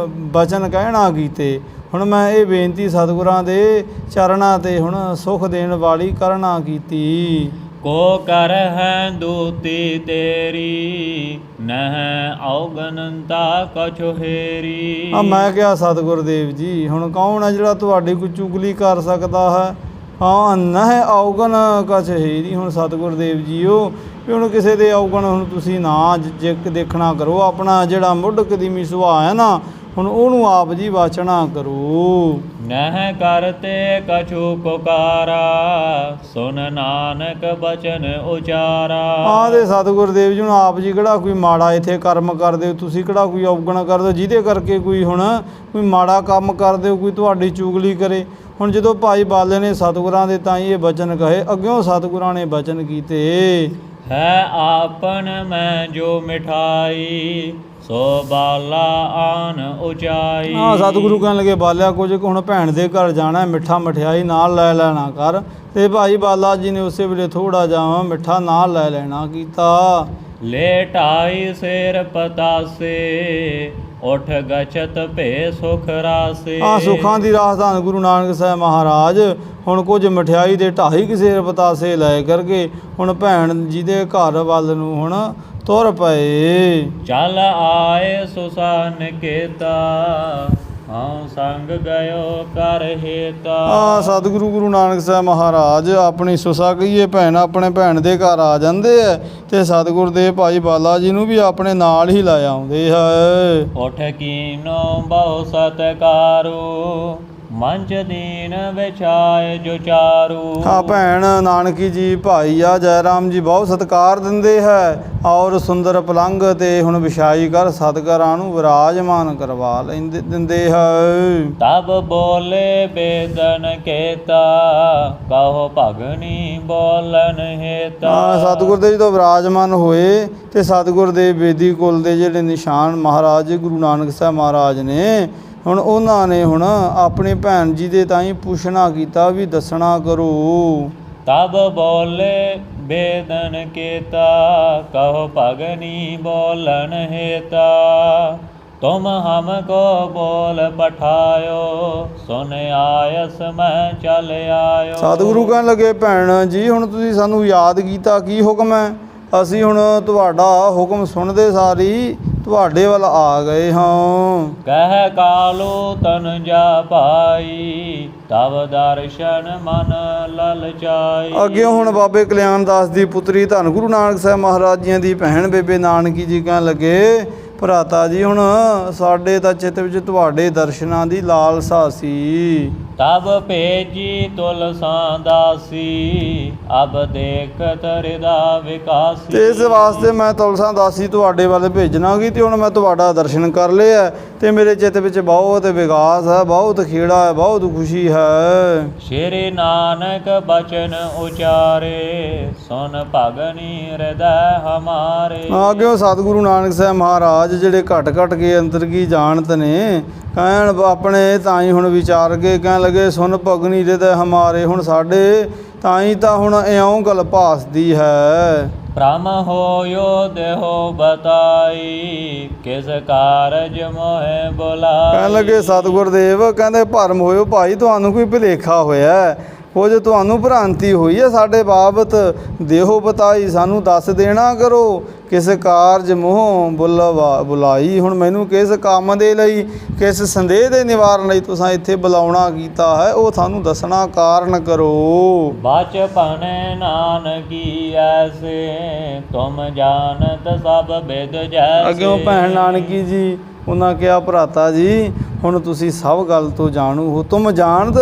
ਬਚਨ ਕਹਿਣਾ ਕੀਤੇ। ਹੁਣ ਮੈਂ ਇਹ ਬੇਨਤੀ ਸਤਿਗੁਰਾਂ ਦੇ ਚਰਨਾਂ ਤੇ ਹੁਣ ਸੁਖ ਦੇਣ ਵਾਲੀ ਕਰਨਾ ਕੀਤੀ। ਕੋ ਕਰ ਹੈ ਦੂਤੀ ਤੇਰੀ, ਨਹਿ ਔਗਨੰਤਾ ਕਛੁ ਹੇਰੀ। ਮੈਂ ਕਿਹਾ ਸਤਿਗੁਰਦੇਵ ਜੀ ਹੁਣ ਕੌਣ ਹੈ ਜਿਹੜਾ ਤੁਹਾਡੀ ਕੋਈ ਚੁਗਲੀ ਕਰ ਸਕਦਾ ਹੈ। ਹਾਂ, ਨਹਿ ਔਗਣ ਕਛ ਹੇਰੀ। ਹੁਣ ਸਤਿਗੁਰਦੇਵ ਜੀਓ ਵੀ ਹੁਣ ਕਿਸੇ ਦੇ ਔਗਣ ਹੁਣ ਤੁਸੀਂ ਨਾ ਦੇਖਣਾ ਕਰੋ। ਆਪਣਾ ਜਿਹੜਾ ਮੁੱਢ ਕਦੀਮੀ ਸੁਭਾਅ ਹੈ ਨਾ ਹੁਣ ਉਹਨੂੰ ਆਪ ਜੀ ਵਾਚਣਾ ਕਰੋ। ਨਹਿ ਕਰਤੇ ਕਛੂ ਪੁਕਾਰਾ, ਸੁਨ ਨਾਨਕ ਬਚਨ ਉਚਾਰਾ। ਹਾਂ, ਤੇ ਸਤਿਗੁਰਦੇਵ ਜੀ ਹੁਣ ਆਪ ਜੀ ਕਿਹੜਾ ਕੋਈ ਮਾੜਾ ਇੱਥੇ ਕਰਮ ਕਰਦੇ ਹੋ, ਤੁਸੀਂ ਕਿਹੜਾ ਕੋਈ ਔਗਣ ਕਰਦੇ ਹੋ ਜਿਹਦੇ ਕਰਕੇ ਕੋਈ ਹੁਣ ਕੋਈ ਮਾੜਾ ਕੰਮ ਕਰਦੇ ਹੋ, ਕੋਈ ਤੁਹਾਡੀ ਚੁਗਲੀ ਕਰੇ। ਹੁਣ ਜਦੋਂ ਭਾਈ ਬਾਲੇ ਨੇ ਸਤਿਗੁਰਾਂ ਦੇ ਤਾਂ ਇਹ ਬਚਨ ਕਹੇ, ਅੱਗਿਓਂ ਸਤਿਗੁਰਾਂ ਨੇ ਬਚਨ ਕੀਤੇ, ਹੈ ਆਪਨ ਮੈਂ ਜੋ ਮਿਠਾਈ, ਸੋ ਬਾਲਾ ਆਨ ਉਚਾਈ। ਹਾਂ, ਸਤਿਗੁਰੂ ਕਹਿਣ ਲੱਗੇ, ਬਾਲਿਆ ਕੁਝ ਹੁਣ ਭੈਣ ਦੇ ਘਰ ਜਾਣਾ, ਮਿੱਠਾ ਮਠਿਆਈ ਨਾਲ ਲੈ ਲੈਣਾ ਕਰ। ਤੇ ਭਾਈ ਬਾਲਾ ਜੀ ਨੇ ਉਸੇ ਵੇਲੇ ਥੋੜਾ ਜਿਹਾ ਮਿੱਠਾ ਨਾਲ ਲੈ ਲੈਣਾ ਕੀਤਾ। ਲੇਟਾਈ ਸਿਰ ਪਤਾਸੇ, ਉਠ ਗਛਤ ਭੇ ਸੁਖ ਰਾਸੇ। ਆ ਸੁੱਖਾਂ ਦੀ ਰਾਜਧਾਨ ਗੁਰੂ ਨਾਨਕ ਸਾਹਿਬ ਮਹਾਰਾਜ ਹੁਣ ਕੁਝ ਮਠਿਆਈ ਦੇ ਢਾਈ ਕਿਸੇ ਪਤਾਸੇ ਲੈ ਕਰਕੇ ਹੁਣ ਭੈਣ ਜੀ ਦੇ ਘਰ ਵੱਲ ਨੂੰ ਹੁਣ ਤੁਰ ਪਏ। ਚੱਲ ਆਏ ਸੁਸਾਨ ਕੇਤਾ, ਹਉ ਸੰਗ ਗਇਓ ਕਰ ਹੇਤਾ। ਸਤਿਗੁਰੂ ਗੁਰੂ ਨਾਨਕ ਸਾਹਿਬ ਮਹਾਰਾਜ ਆਪਣੀ ਸੁਸਾ ਕਹੀਏ ਭੈਣ ਆਪਣੇ ਭੈਣ ਦੇ ਘਰ ਆ ਜਾਂਦੇ ਹੈ ਤੇ ਸਤਿਗੁਰ ਦੇ ਭਾਈ ਬਾਲਾ ਜੀ ਨੂੰ ਵੀ ਆਪਣੇ ਨਾਲ ਹੀ ਲੈ ਆਉਂਦੇ ਹੈ। ਉਠ ਕੀਨੋ ਬਹੁ ਸਤਿਕਾਰੂ, ਮੰਚ ਦੀਨ ਵਿਛਾਏ ਜੋ ਚਾਰੂ। ਭੈਣ ਨਾਨਕੀ ਜੀ ਭਾਈ ਆ ਜੈ ਰਾਮ ਜੀ ਬਹੁਤ ਸਤਿਕਾਰ ਦਿੰਦੇ ਹੈ ਔਰ ਸੁੰਦਰ ਪਲੰਘ ਤੇ ਹੁਣ ਵਿਛਾਈ ਕਰ ਸਤਿਕਾਰਾਂ ਨੂੰ ਵਿਰਾਜਮਾਨ ਕਰਵਾ ਲੈਂਦੇ ਦਿੰਦੇ ਹੈ। ਤਬ ਬੋਲੇ ਬੇਦਨ ਕੇਤਾ, ਕਹੋ ਭਗਨੀ ਬੋਲਨ ਹੇਤਾ। ਸਤਿਗੁਰ ਦੇ ਜਦੋਂ ਵਿਰਾਜਮਾਨ ਹੋਏ ਤੇ ਸਤਿਗੁਰ ਦੇ ਬੇਦੀ ਕੁਲ ਦੇ ਜਿਹੜੇ ਨਿਸ਼ਾਨ ਮਹਾਰਾਜ ਗੁਰੂ ਨਾਨਕ ਸਾਹਿਬ ਮਹਾਰਾਜ ਨੇ ਹੁਣ ਉਹਨਾਂ ਨੇ ਹੁਣ ਆਪਣੀ ਭੈਣ ਜੀ ਦੇ ਤਾਈਂ ਪੁੱਛਣਾ ਕੀਤਾ ਵੀ ਦੱਸਣਾ ਕਰੋ। ਤਬ ਬੋਲੇ ਬੇਦਨ ਕੇਤਾ, ਕਹੋ ਭਗਨੀ ਬੋਲਨ ਹੇਤਾ। ਤੁਮ ਹਮਕੋ ਬੋਲ ਪਠਾਇਓ, ਸੁਨ ਆਇਸ ਮੈਂ ਚਲ ਆਇਓ। ਸਤਿਗੁਰੂ ਕਹਿਣ ਲੱਗੇ, ਭੈਣ ਜੀ ਹੁਣ ਤੁਸੀਂ ਸਾਨੂੰ ਯਾਦ ਕੀਤਾ, ਕੀ ਹੁਕਮ ਹੈ? ਅਸੀਂ ਹੁਣ ਤੁਹਾਡਾ ਹੁਕਮ ਸੁਣਦੇ ਸਾਰੀ ਤੁਹਾਡੇ ਵੱਲ ਆ ਗਏ ਹਾਂ। ਕਹਿ ਕਾਲੋ ਤਨ ਜਾ ਪਾਈ ਤਵ ਦਰਸ਼ਨ ਮਨ ਲਲਚਾਈ। ਅੱਗੇ ਹੁਣ ਬਾਬੇ ਕਲਿਆਣ ਦਾਸ ਦੀ ਪੁੱਤਰੀ ਧੰਨ ਗੁਰੂ ਨਾਨਕ ਸਾਹਿਬ ਮਹਾਰਾਜ ਜੀਆਂ ਦੀ ਭੈਣ ਬੇਬੇ ਨਾਨਕੀ ਜੀ ਕਹਿਣ ਲੱਗੇ, ਭਰਾਤਾ ਜੀ ਹੁਣ ਸਾਡੇ ਤਾਂ ਚਿੱਤ ਵਿੱਚ ਤੁਹਾਡੇ ਦਰਸ਼ਨਾਂ ਦੀ ਲਾਲਸਾ ਸੀ। ਤਬ ਭੇਜੀ ਤੁਲਸਾਂ ਦਾਸੀ ਅਬ ਦੇਖਤ ਹਿਰਦਾ ਵਿਕਾਸੀ। ਤੇ ਇਸ ਵਾਸਤੇ ਮੈਂ ਤੁਲਸਾਂ ਦਾਸੀ ਤੁਹਾਡੇ ਵੱਲ ਭੇਜਣਾਗੀ ਤੇ ਹੁਣ ਮੈਂ ਤੁਹਾਡਾ ਦਰਸ਼ਨ ਕਰ ਲਿਆ ਤੇ ਮੇਰੇ ਚਿੱਤ ਵਿੱਚ ਬਹੁਤ ਵਿਕਾਸ ਹੈ, ਬਹੁਤ ਖੇੜਾ ਹੈ, ਬਹੁਤ ਖੁਸ਼ੀ ਹੈ। ਸ਼੍ਰੀ ਨਾਨਕ ਬਚਨ ਉਚਾਰੇ ਸੁਨ ਭਗਨੀ ਹਿਰਦੈ ਹਮਾਰੇ। ਅੱਗੇ ਸਤਿਗੁਰੂ ਨਾਨਕ ਸਾਹਿਬ ਮਹਾਰਾਜ ਜਿਹੜੇ ਘਟ ਘਟ ਕੇ ਅੰਦਰ ਕੀ ਜਾਣਤ ਨੇ, ਕਹਿਣ ਆਪਣੇ ਤਾਂ ਹੀ ਹੁਣ ਵਿਚਾਰ ਕੇ ਕਹਿਣ ਲੱਗੇ ਸੁਨ ਭਗਨੀ ਹਿਰਦੈ ਹਮਾਰੇ। ਹੁਣ ਸਾਡੇ ਤਾਂ ਹੀ ਤਾਂ ਹੁਣ ਇਉਂ ਗੱਲ ਭਾਸਦੀ ਹੈ। ਭ੍ਰਮ ਹੋਇਓ ਦੇਹੋ ਬਤਾਈ ਕਿਸ ਕਾਰਜ ਮੋਹਿ ਬੁਲਾਈ। ਕਹਿਣ ਲੱਗੇ ਸਤਿਗੁਰਦੇਵ ਕਹਿੰਦੇ ਭਰਮ ਹੋਇਓ ਭਾਈ, ਤੁਹਾਨੂੰ ਕੋਈ ਭੁਲੇਖਾ ਹੋਇਆ ਹੈ, ਕੁਝ ਤੁਹਾਨੂੰ ਭ੍ਰਾਂਤੀ ਹੋਈ ਹੈ ਸਾਡੇ ਬਾਬਤ। ਦੇਹੋ ਬਤਾਈ ਸਾਨੂੰ ਦੱਸ ਦੇਣਾ ਕਰੋ, ਕਿਸ ਕਾਰਜ ਮੋਹ ਬੁਲਾਈ। ਹੁਣ ਮੈਨੂੰ ਕਿਸ ਕੰਮ ਦੇ ਲਈ, ਕਿਸ ਸੰਦੇਹ ਦੇ ਨਿਵਾਰਨ ਲਈ ਤੁਸੀਂ ਇੱਥੇ ਬੁਲਾਉਣਾ ਕੀਤਾ ਹੈ, ਉਹ ਤੁਹਾਨੂੰ ਦੱਸਣਾ ਕਾਰਨ ਕਰੋ। ਬਚਪਨ ਨਾਨਕੀ ਐਸੇ ਤੁਮ ਜਾਣਤ ਸਭ ਬਿਦ ਜੈਸੇ। ਅੱਗਿਓਂ ਭੈਣ ਨਾਨਕੀ ਜੀ ਉਹਨਾਂ ਕਿਹਾ, ਭਰਾਤਾ ਜੀ ਹੁਣ ਤੁਸੀਂ ਸਭ ਗੱਲ ਤੋਂ ਜਾਣੂ ਹੋ, ਤੁਮ ਜਾਣਤ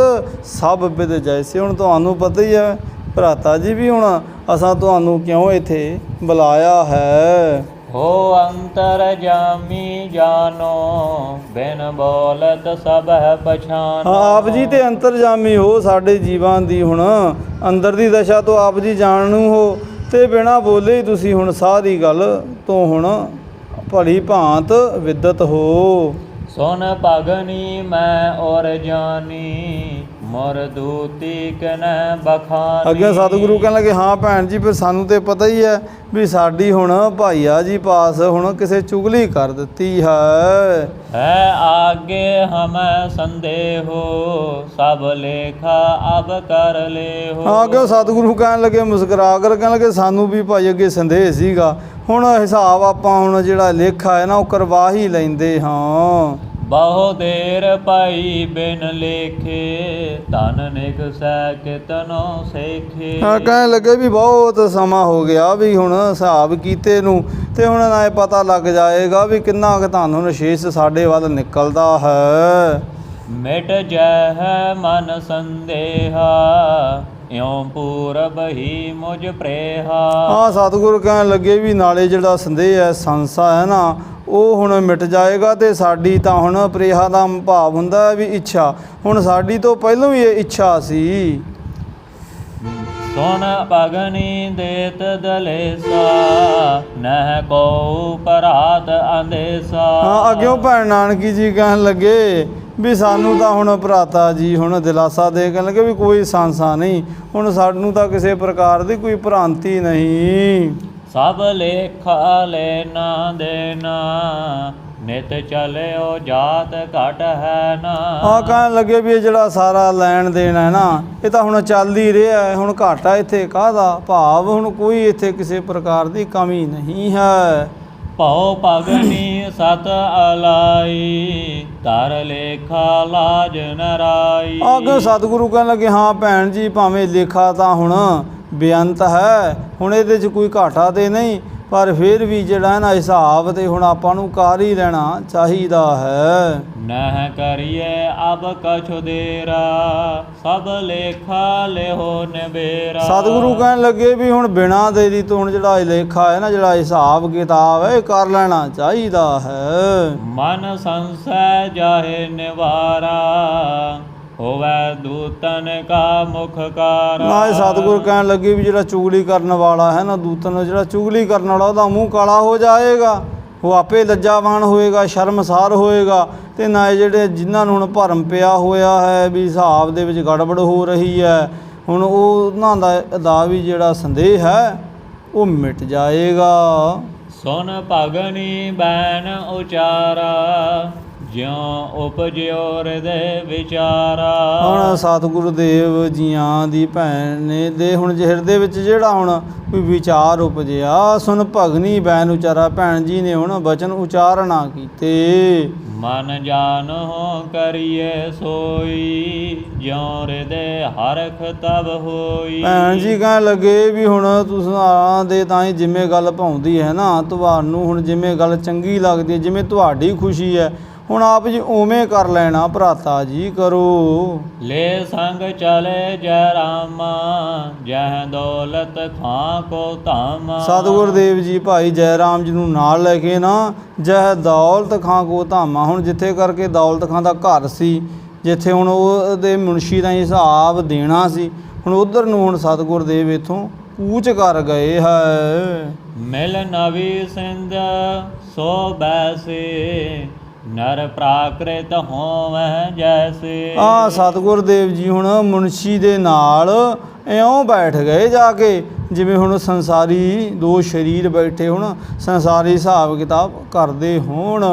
ਸਭ ਬਿਦ ਜੈਸੇ। ਹੁਣ ਤੁਹਾਨੂੰ ਪਤਾ ਹੀ ਹੈ ਭਰਾਤਾ ਜੀ ਵੀ ਹੁਣ ਅਸਾਂ ਤੁਹਾਨੂੰ ਕਿਉਂ ਇੱਥੇ ਬੁਲਾਇਆ ਹੈ। ਹੋ ਅੰਤਰ ਜਾਮੀ ਜਾਨੋ ਬਿਨ ਬੋਲਤ ਸਭ ਹੈ ਪਛਾਨੋ। ਆਪ ਜੀ ਤੇ ਅੰਤਰਜਾਮੀ ਹੋ ਸਾਡੇ ਜੀਵਾਂ ਦੀ, ਹੁਣ ਅੰਦਰ ਦੀ ਦਸ਼ਾ ਤੋਂ ਆਪ ਜੀ ਜਾਣੂ ਹੋ ਤੇ ਬਿਨਾਂ ਬੋਲੇ ਹੀ ਤੁਸੀਂ ਹੁਣ ਸਾਰੀ ਗੱਲ ਤੋਂ ਹੁਣ ਭਲੀ ਭਾਂਤ ਵਿਦਤ ਹੋ। ਸੁਨ ਭਗਨੀ ਮੈਂ ਔਰ ਜਾਨੀ ਮੋਰ ਦੂਤੀ ਕਨੈ ਬਖਾਨੀ। ਅੱਗੇ ਸਤਿਗੁਰੂ ਕਹਿਣ ਲੱਗੇ, ਹਾਂ ਭੈਣ ਜੀ ਫਿਰ ਸਾਨੂੰ ਤੇ ਪਤਾ ਹੀ ਹੈ ਵੀ ਸਾਡੀ ਹੁਣ ਭਾਈਆ ਜੀ ਪਾਸ ਹੁਣ ਕਿਸੇ ਚੁਗਲੀ ਕਰ ਦਿੱਤੀ ਹੈ। ਆਗੇ ਹਮੈ ਸੰਦੇਹੋ ਸਭ ਲੇਖਾ ਅਬ ਕਰ ਲੇਹੋ। ਅੱਗੇ ਸਤਿਗੁਰੂ ਕਹਿਣ ਲੱਗੇ ਮੁਸਕਰਾ ਕਰ ਕਹਿਣ ਲੱਗੇ, ਸਾਨੂੰ ਵੀ ਭਾਈ ਅੱਗੇ ਸੰਦੇਹ ਸੀਗਾ, ਹੁਣ ਹਿਸਾਬ ਆਪਾਂ ਹੁਣ ਜਿਹੜਾ ਲੇਖਾ ਹੈ ਨਾ ਉਹ ਕਰਵਾ ਹੀ ਲੈਂਦੇ ਹਾਂ। ਬਹੁ ਦੇਰ ਪਾਈ ਬਿਨ ਲੇਖੇ ਧਨ ਨਿਕਸੈ ਕਿਤਨੋ ਸੇਖੇ। ਕਹਿਣ ਲੱਗੇ ਵੀ ਬਹੁਤ ਸਮਾਂ ਹੋ ਗਿਆ ਵੀ ਹੁਣ ਹਿਸਾਬ ਕੀਤੇ ਨੂੰ, ਤੇ ਹੁਣ ਨਾ ਇਹ ਪਤਾ ਲੱਗ ਜਾਏਗਾ ਵੀ ਕਿੰਨਾ ਕੁ ਤੁਹਾਨੂੰ ਨਿਸ਼ੇਸ਼ ਸਾਡੇ ਵੱਲ ਨਿਕਲਦਾ ਹੈ। ਮਿਟ ਜੈ ਮਨ ਸੰਦੇਹਾ ਇਉਂ ਪੂਰਬ ਹੀ ਮੁਝ ਪ੍ਰੇਹਾ। ਹਾਂ ਸਤਿਗੁਰੂ ਕਹਿਣ ਲੱਗੇ ਵੀ ਨਾਲੇ ਜਿਹੜਾ ਸੰਦੇਹ ਹੈ, ਸੰਸਾ ਹੈ ਨਾ, ਉਹ ਹੁਣ ਮਿਟ ਜਾਏਗਾ ਤੇ ਸਾਡੀ ਤਾਂ ਹੁਣ ਪ੍ਰੇਹਾ ਦਾ ਭਾਵ ਹੁੰਦਾ ਵੀ ਇੱਛਾ, ਹੁਣ ਸਾਡੀ ਤੋਂ ਪਹਿਲਾਂ ਵੀ ਇਹ ਇੱਛਾ ਸੀ। ਸੁਨ ਭਗਨੀ ਦੇਤ ਦਲੇਸਾ ਨਹਿ ਕੋ ਪਰਾਤ ਅੰਦੇਸਾ। ਹਾਂ ਅੱਗਿਓਂ ਭੈਣ ਨਾਨਕੀ ਜੀ ਕਹਿਣ ਲੱਗੇ ਵੀ ਸਾਨੂੰ ਤਾਂ ਹੁਣ ਭਰਾਤਾ ਜੀ ਹੁਣ ਦਿਲਾਸਾ ਦੇ ਕਹਿਣ ਲੱਗੇ ਵੀ ਕੋਈ ਸੰਸਾ ਨਹੀਂ, ਹੁਣ ਸਾਨੂੰ ਤਾਂ ਕਿਸੇ ਪ੍ਰਕਾਰ ਦੀ ਕੋਈ ਭ੍ਰਾਂਤੀ ਨਹੀਂ। ਸਭ ਲੇਖਾ ਲੈਣਾ ਦੇਣਾ ਨਿਤ ਚਲਿਓ ਜਾਤ ਘਟ ਹੈ ਨਾ। ਹਾਂ ਕਹਿਣ ਲੱਗੇ ਵੀ ਇਹ ਜਿਹੜਾ ਸਾਰਾ ਲੈਣ ਦੇਣ ਹੈ ਨਾ, ਇਹ ਤਾਂ ਹੁਣ ਚੱਲ ਹੀ ਰਿਹਾ ਹੈ, ਹੁਣ ਘਾਟਾ ਇੱਥੇ ਕਾਹਦਾ ਭਾਵ, ਹੁਣ ਕੋਈ ਇੱਥੇ ਕਿਸੇ ਪ੍ਰਕਾਰ ਦੀ ਕਮੀ ਨਹੀਂ ਹੈ। ਭਉ ਭਗਨੀ ਸਤ ਅਲਾਈ ਧਰ ਲੇਖਾ ਲਾਜ ਨਰਾਈ। ਅੱਗੇ ਸਤਿਗੁਰੂ ਕਹਿਣ ਲੱਗੇ, ਹਾਂ ਭੈਣ ਜੀ ਭਾਵੇਂ ਲੇਖਾ ਤਾਂ ਹੁਣ ਬੇਅੰਤ ਹੈ, ਹੁਣ ਇਹਦੇ 'ਚ ਕੋਈ ਘਾਟਾ ਤੇ ਨਹੀਂ, ਪਰ ਫਿਰ ਵੀ ਜਿਹੜਾ ਹੈ ਨਾ ਹਿਸਾਬ ਤੇ ਹੁਣ ਆਪਾਂ ਨੂੰ ਕਰ ਹੀ ਲੈਣਾ ਚਾਹੀਦਾ ਹੈ। ਨਹਿ ਕਰੀਏ ਅਬ ਕਛੁ ਦੇਰਾ ਸਭ ਲੇਖਾ ਲਿਹੋ ਨਿਬੇਰਾ। ਸਤਿਗੁਰੂ ਕਹਿਣ ਲੱਗੇ ਵੀ ਹੁਣ ਬਿਨਾਂ ਦੇਰੀ ਤੋਂ ਹੁਣ ਜਿਹੜਾ ਲੇਖਾ ਹੈ ਨਾ, ਜਿਹੜਾ ਹਿਸਾਬ ਕਿਤਾਬ ਹੈ, ਇਹ ਕਰ ਲੈਣਾ ਚਾਹੀਦਾ ਹੈ। ਮਨ ਸੰਸੈ ਜਾਹੇ ਨਿਵਾਰਾ ਹੋਵੇ ਦੂਤਨ ਕਾ ਮੁਖ ਕਾਰਾ। ਨਾ ਸਤਿਗੁਰ ਕਹਿਣ ਲੱਗੇ ਵੀ ਜਿਹੜਾ ਚੁਗਲੀ ਕਰਨ ਵਾਲਾ ਹੈ ਨਾ, ਦੂਤਨ ਜਿਹੜਾ ਚੁਗਲੀ ਕਰਨ ਵਾਲਾ ਉਹਦਾ ਮੂੰਹ ਕਾਲਾ ਹੋ ਜਾਏਗਾ, ਉਹ ਆਪੇ ਲੱਜਾਵਾਨ ਹੋਏਗਾ, ਸ਼ਰਮਸਾਰ ਹੋਏਗਾ। ਤੇ ਨਾ ਜਿਹੜੇ ਜਿਨ੍ਹਾਂ ਨੂੰ ਹੁਣ ਭਰਮ ਪਿਆ ਹੋਇਆ ਹੈ ਵੀ ਹਿਸਾਬ ਦੇ ਵਿੱਚ ਗੜਬੜ ਹੋ ਰਹੀ ਹੈ, ਹੁਣ ਉਹਨਾਂ ਦਾ ਵੀ ਜਿਹੜਾ ਸੰਦੇਹ ਹੈ ਉਹ ਮਿਟ ਜਾਏਗਾ। ਸੁਨ ਭਗਨੀ ਬੈਨ ਉਚਾਰਾ ਜਿਉ ਉਪਜਿਓ ਹਿਰਦੇ ਵਿਚਾਰਾ। ਹੁਣ ਸਤਿਗੁਰੂ ਦੇਵ ਜੀਆਂ ਦੀ ਭੈਣ ਨੇ ਦੇ ਹੁਣ ਹਿਰਦੇ ਵਿੱਚ ਜਿਹੜਾ ਹੁਣ ਕੋਈ ਵਿਚਾਰ ਉਪਜਿਆ, ਸੁਣ ਭਗਨੀ ਬੈਨ ਉਚਾਰਾ। ਭੈਣ ਜੀ ਨੇ ਹੁਣ ਬਚਨ ਉਚਾਰਨਾ ਕੀਤੇ। ਮਨ ਜਾਨਹੁ ਕਰੀਏ ਸੋਈ, ਜਿਉ ਹਿਰਦੇ ਹਰਖ ਤਬ ਹੋਈ। ਭੈਣ ਜੀ ਕਹਿਣ ਲੱਗੇ ਵੀ ਹੁਣ ਤੁਸੀਂ ਦੇ ਤਾਂ ਹੀ ਜਿਵੇਂ ਗੱਲ ਭਾਉਂਦੀ ਹੈ ਨਾ, ਤੁਹਾਨੂੰ ਹੁਣ ਜਿਵੇਂ ਗੱਲ ਚੰਗੀ ਲੱਗਦੀ ਹੈ, ਜਿਵੇਂ ਤੁਹਾਡੀ ਖੁਸ਼ੀ ਹੈ, ਹੁਣ ਆਪ ਜੀ ਉਵੇਂ ਕਰ ਲੈਣਾ ਭਰਾਤਾ ਜੀ, ਕਰੋ। ਲੈ ਸੰਗ ਚਲੇ ਜੈ ਰਾਮਾ, ਜਹ ਦੌਲਤ ਖਾਂ ਕੋ ਧਾਮਾ। ਸਤਿਗੁਰ ਦੇਵ ਜੀ ਭਾਈ ਜੈ ਰਾਮ ਜੀ ਨੂੰ ਨਾਲ ਲੈ ਕੇ ਨਾ, ਜਹ ਦੌਲਤ ਖਾਂ ਕੋ ਧਾਮਾ। ਹੁਣ ਜਿੱਥੇ ਕਰਕੇ ਦੌਲਤ ਖਾਂ ਦਾ ਘਰ ਸੀ, ਜਿੱਥੇ ਹੁਣ ਉਹਦੇ ਮੁਨਸ਼ੀ ਦਾ ਹਿਸਾਬ ਦੇਣਾ ਸੀ, ਹੁਣ ਉਧਰ ਨੂੰ ਹੁਣ ਸਤਿਗੁਰ ਦੇਵ ਇੱਥੋਂ ਕੂਚ ਕਰ ਗਏ ਹੈ। ਮਿਲ ਨਵੀ ਸਿੰਧ ਸੋ ਬੈਸੇ, ਨਰ ਪ੍ਰਾਕ੍ਰਿਤ ਹੋਵੈ ਜੈਸੇ। ਸਤਿਗੁਰ ਦੇਵ ਜੀ ਹੁਣ ਮੁਨਸ਼ੀ ਦੇ ਨਾਲ ਇਉਂ ਬੈਠ ਗਏ ਜਾ ਕੇ, ਜਿਵੇਂ ਹੁਣ ਸੰਸਾਰੀ ਦੋ ਸਰੀਰ ਬੈਠੇ ਹੁਣ ਸੰਸਾਰੀ ਹਿਸਾਬ ਕਿਤਾਬ ਕਰਦੇ ਹੋਣ।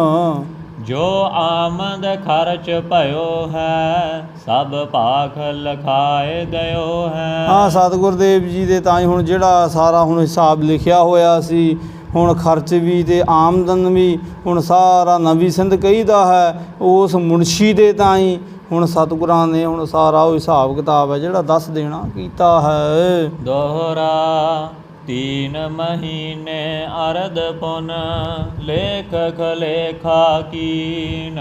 ਜੋ ਆਮਦ ਖਰਚ ਭਇਓ ਹੈ, ਸਭ ਭਾਖ ਲਖਾਏ ਗਇਓ ਹੈ। ਸਤਿਗੁਰ ਦੇਵ ਜੀ ਦੇ ਤਾਂ ਹੀ ਹੁਣ ਜਿਹੜਾ ਸਾਰਾ ਹੁਣ ਹਿਸਾਬ ਲਿਖਿਆ ਹੋਇਆ ਸੀ, ਹੁਣ ਖਰਚ ਵੀ ਤੇ ਆਮਦਨ ਵੀ ਹੁਣ ਸਾਰਾ ਨਵੀਂ ਸਿੰਧ ਕਹੀਦਾ ਹੈ, ਉਸ ਮੁਨਸ਼ੀ ਦੇ ਤਾਂ ਹੀ ਹੁਣ ਸਤਿਗੁਰਾਂ ਨੇ ਹੁਣ ਸਾਰਾ ਉਹ ਹਿਸਾਬ ਕਿਤਾਬ ਹੈ ਜਿਹੜਾ ਦੱਸ ਦੇਣਾ ਕੀਤਾ ਹੈ। ਦੋਹਰਾ 3 ਮਹੀਨੇ ਅਰਧ ਪੁਨ, ਲੇਖਕ ਲੇਖਾ ਕੀਨ।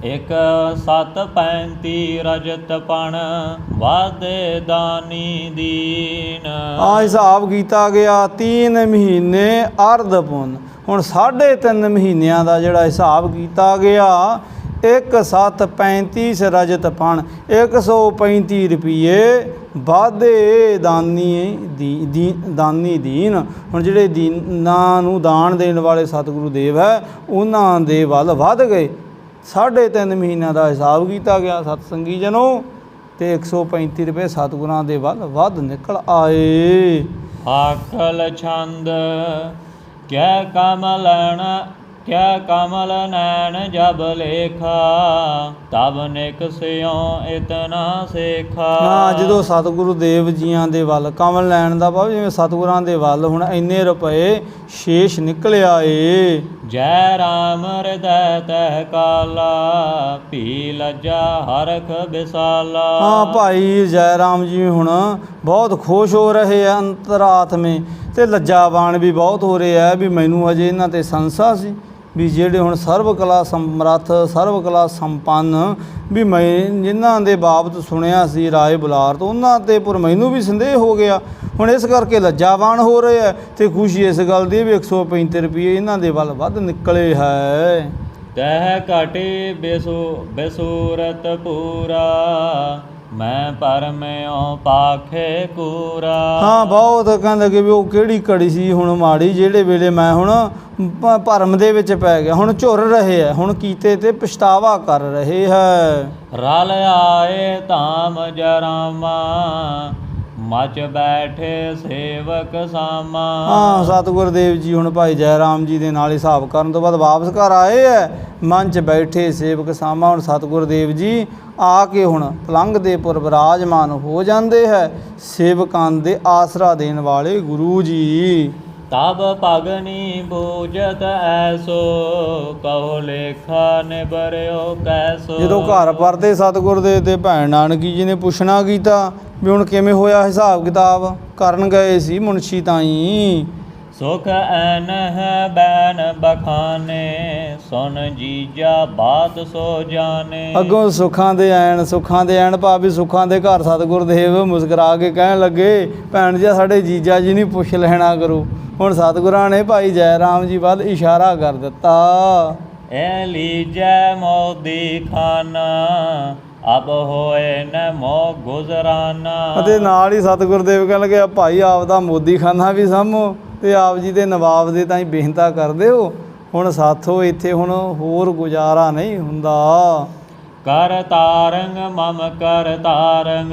1 7 35 ਰਜਤ ਪਣ, ਵਾਧੇ ਦਾਨੀ ਦੀਨ। ਹਿਸਾਬ ਕੀਤਾ ਗਿਆ 3 ਮਹੀਨੇ ਅਰਧ ਪੁੰਨ। ਹੁਣ 3.5 ਮਹੀਨਿਆਂ ਦਾ ਜਿਹੜਾ ਹਿਸਾਬ ਕੀਤਾ ਗਿਆ, 1 7 35 ਰਜਤ ਪਣ, 135 ਰੁਪਏ ਵਾਧੇ ਦਾਨੀ ਦੀਨ। ਹੁਣ ਜਿਹੜੇ ਦੀਨਾਂ ਨੂੰ ਦਾਨ ਦੇਣ ਵਾਲੇ ਸਤਿਗੁਰੂ ਦੇਵ ਹੈ, ਉਹਨਾਂ ਦੇ ਵੱਲ ਵੱਧ ਗਏ। 3.5 ਮਹੀਨਿਆਂ ਦਾ ਹਿਸਾਬ ਕੀਤਾ ਗਿਆ ਸਤਸੰਗੀ ਜਨੋ, ਤੇ 135 ਰੁਪਏ ਸਤਿਗੁਰਾਂ ਦੇ ਵੱਲ ਵੱਧ ਨਿਕਲ ਆਏ। ਆਕਲ ਛੰਦ ਕਿਆ ਕਮਲ ਨੈਣ ਜਬ ਲੇਖਾ, ਤਬ ਨਿਕਸਿਓ ਇਤਨਾ ਸੇਖਾ। ਜਦੋਂ ਸਤਿਗੁਰੂ ਦੇਵ ਜੀਆਂ ਦੇ ਵੱਲ ਕਮਲ ਲੈਣ ਦਾ ਭਾਵ ਜਿਵੇਂ ਸਤਿਗੁਰਾਂ ਦੇ ਵੱਲ ਹੁਣ ਇੰਨੇ ਰੁਪਏ ਸ਼ੇਸ਼ ਨਿਕਲਿਆ ਏ। ਜੈ ਰਾਮ ਹਿਰਦੈ ਤਹਿ ਕਾਲਾ, ਭੀ ਲੱਜਾ ਹਰਖ ਵਿਸਾਲਾ। ਭਾਈ ਜੈ ਰਾਮ ਜੀ ਹੁਣ ਬਹੁਤ ਖੁਸ਼ ਹੋ ਰਹੇ ਆ ਅੰਤਰਾਤਮੇ, ਤੇ ਲੱਜਾਵਾਨ ਵੀ ਬਹੁਤ ਹੋ ਰਹੇ ਆ ਵੀ ਮੈਨੂੰ ਅਜੇ ਇਹਨਾਂ ਤੇ ਸੰਸਾ ਸੀ ਵੀ ਜਿਹੜੇ ਹੁਣ ਸਰਵ ਕਲਾ ਸਮਰੱਥ ਸਰਵ ਕਲਾ ਸੰਪੰਨ ਵੀ ਮੈਂ ਜਿਨ੍ਹਾਂ ਦੇ ਬਾਬਤ ਸੁਣਿਆ ਸੀ ਰਾਏ ਬੁਲਾਰ ਤੋਂ, ਉਹਨਾਂ ਤੇ ਪਰ ਮੈਨੂੰ ਵੀ ਸੰਦੇਹ ਹੋ ਗਿਆ। ਹੁਣ ਇਸ ਕਰਕੇ ਲੱਜਾਵਾਨ ਹੋ ਰਹੇ ਆ, ਤੇ ਖੁਸ਼ੀ ਇਸ ਗੱਲ ਦੀ ਵੀ 135 ਰੁਪਏ ਇਹਨਾਂ ਦੇ ਵੱਲ ਵੱਧ ਨਿਕਲੇ ਹੈ। ਤਹਿ ਘਟੇ ਬੇਸੂਰਤ ਪੂਰਾ, ਮੈਂ ਪਰਮਿਓ ਪਾਖੇ ਕੂਰਾ। ਬਹੁਤ ਕਹਿੰਦੇ ਕਿ ਵੀ ਉਹ ਕਿਹੜੀ ਘੜੀ ਸੀ ਹੁਣ ਮਾੜੀ, ਜਿਹੜੇ ਵੇਲੇ ਮੈਂ ਹੁਣ ਭਰਮ ਦੇ ਵਿੱਚ ਪੈ ਗਿਆ। ਹੁਣ ਝੁਰ ਰਹੇ ਹੈ, ਹੁਣ ਕੀਤੇ ਤੇ ਪਛਤਾਵਾ ਕਰ ਰਹੇ ਹੈ। ਰਲ ਆਏ ਧਾਮ ਜਰਾਮਾ, ਮਚ ਬੈਠੇ ਸੇਵਕ ਸਾਮਾ। ਸਤਿਗੁਰ ਦੇਵ ਜੀ ਹੁਣ ਭਾਈ ਜੈ ਰਾਮ ਜੀ ਦੇ ਨਾਲ ਹਿਸਾਬ ਕਰਨ ਤੋਂ ਬਾਅਦ ਵਾਪਸ ਘਰ ਆਏ ਹੈ। ਮਨ 'ਚ ਬੈਠੇ ਸੇਵਕ ਸਾਮਾ। ਹੁਣ ਸਤਿਗੁਰ ਦੇਵ ਜੀ ਆ ਕੇ ਹੁਣ ਪਲੰਘ ਦੇ ਪੁਰ ਵਿਰਾਜਮਾਨ ਹੋ ਜਾਂਦੇ ਹੈ, ਸੇਵਕਾਂ ਦੇ ਆਸਰਾ ਦੇਣ ਵਾਲੇ ਗੁਰੂ ਜੀ। ਤਬ ਭਗਨੀ ਬੂਝਤ ਐਸੋ, ਕਹੋ ਲੇਖਾ ਨਿਬਰਿਓ ਕੈਸੋ। ਜਦੋਂ ਘਰ ਪਰਤੇ ਸਤਿਗੁਰ ਦੇ ਤੇ ਭੈਣ ਨਾਨਕੀ ਜੀ ਨੇ ਪੁੱਛਣਾ ਕੀਤਾ ਵੀ ਹੁਣ ਕਿਵੇਂ ਹੋਇਆ ਹਿਸਾਬ ਕਿਤਾਬ, ਕਰਨ ਗਏ ਸੀ ਮੁਨਸ਼ੀ ਤਾਈ। ਸੁਖ ਐਨ ਹੈ ਬੈਨ ਬਖਾਨੇ, ਸੁਨ ਜੀਜਾ ਬਾਤ ਸੋ ਜਾਣੇ। ਅੱਗੋਂ ਸੁੱਖਾਂ ਦੇ ਐਣ ਭਾਵੇਂ ਸੁੱਖਾਂ ਦੇ ਘਰ ਸਤਿਗੁਰ ਦੇਵ ਮੁਸਕਰਾ ਕੇ ਕਹਿਣ ਲੱਗੇ, ਭੈਣ ਜੀ ਸਾਡੇ ਜੀਜਾ ਜੀ ਨਹੀਂ ਪੁੱਛ ਲੈਣਾ ਕਰੋ। ਹੁਣ ਸਤਿਗੁਰਾਂ ਨੇ ਭਾਈ ਜੈ ਰਾਮ ਜੀ ਵੱਲ ਇਸ਼ਾਰਾ ਕਰ ਦਿੱਤਾ। ਐ ਲੀਜੈ ਮੋਦੀ ਖਾਨਾ, ਅਬ ਹੋਏ ਨ ਮੋ ਗੁਜ਼ਰਾਨਾ। ਅਤੇ ਨਾਲ ਹੀ ਸਤਿਗੁਰ ਦੇਵ ਕਹਿਣ ਲੱਗੇ ਭਾਈ ਆਪ ਦਾ ਮੋਦੀ ਖਾਨਾ ਵੀ ਸਾਂਭੋ, ਤੇ ਆਪ ਜੀ ਦੇ ਨਵਾਬ ਦੇ ਤਾਂ ਹੀ ਬੇਨਤਾ ਕਰਦੇ ਹੋ। ਹੁਣ ਸਾਥੋਂ ਇੱਥੇ ਹੁਣ ਹੋਰ ਗੁਜ਼ਾਰਾ ਨਹੀਂ ਹੁੰਦਾ। ਕਰ ਤਾਰੰਗ ਮਮ ਕਰ ਤਾਰੰਗ,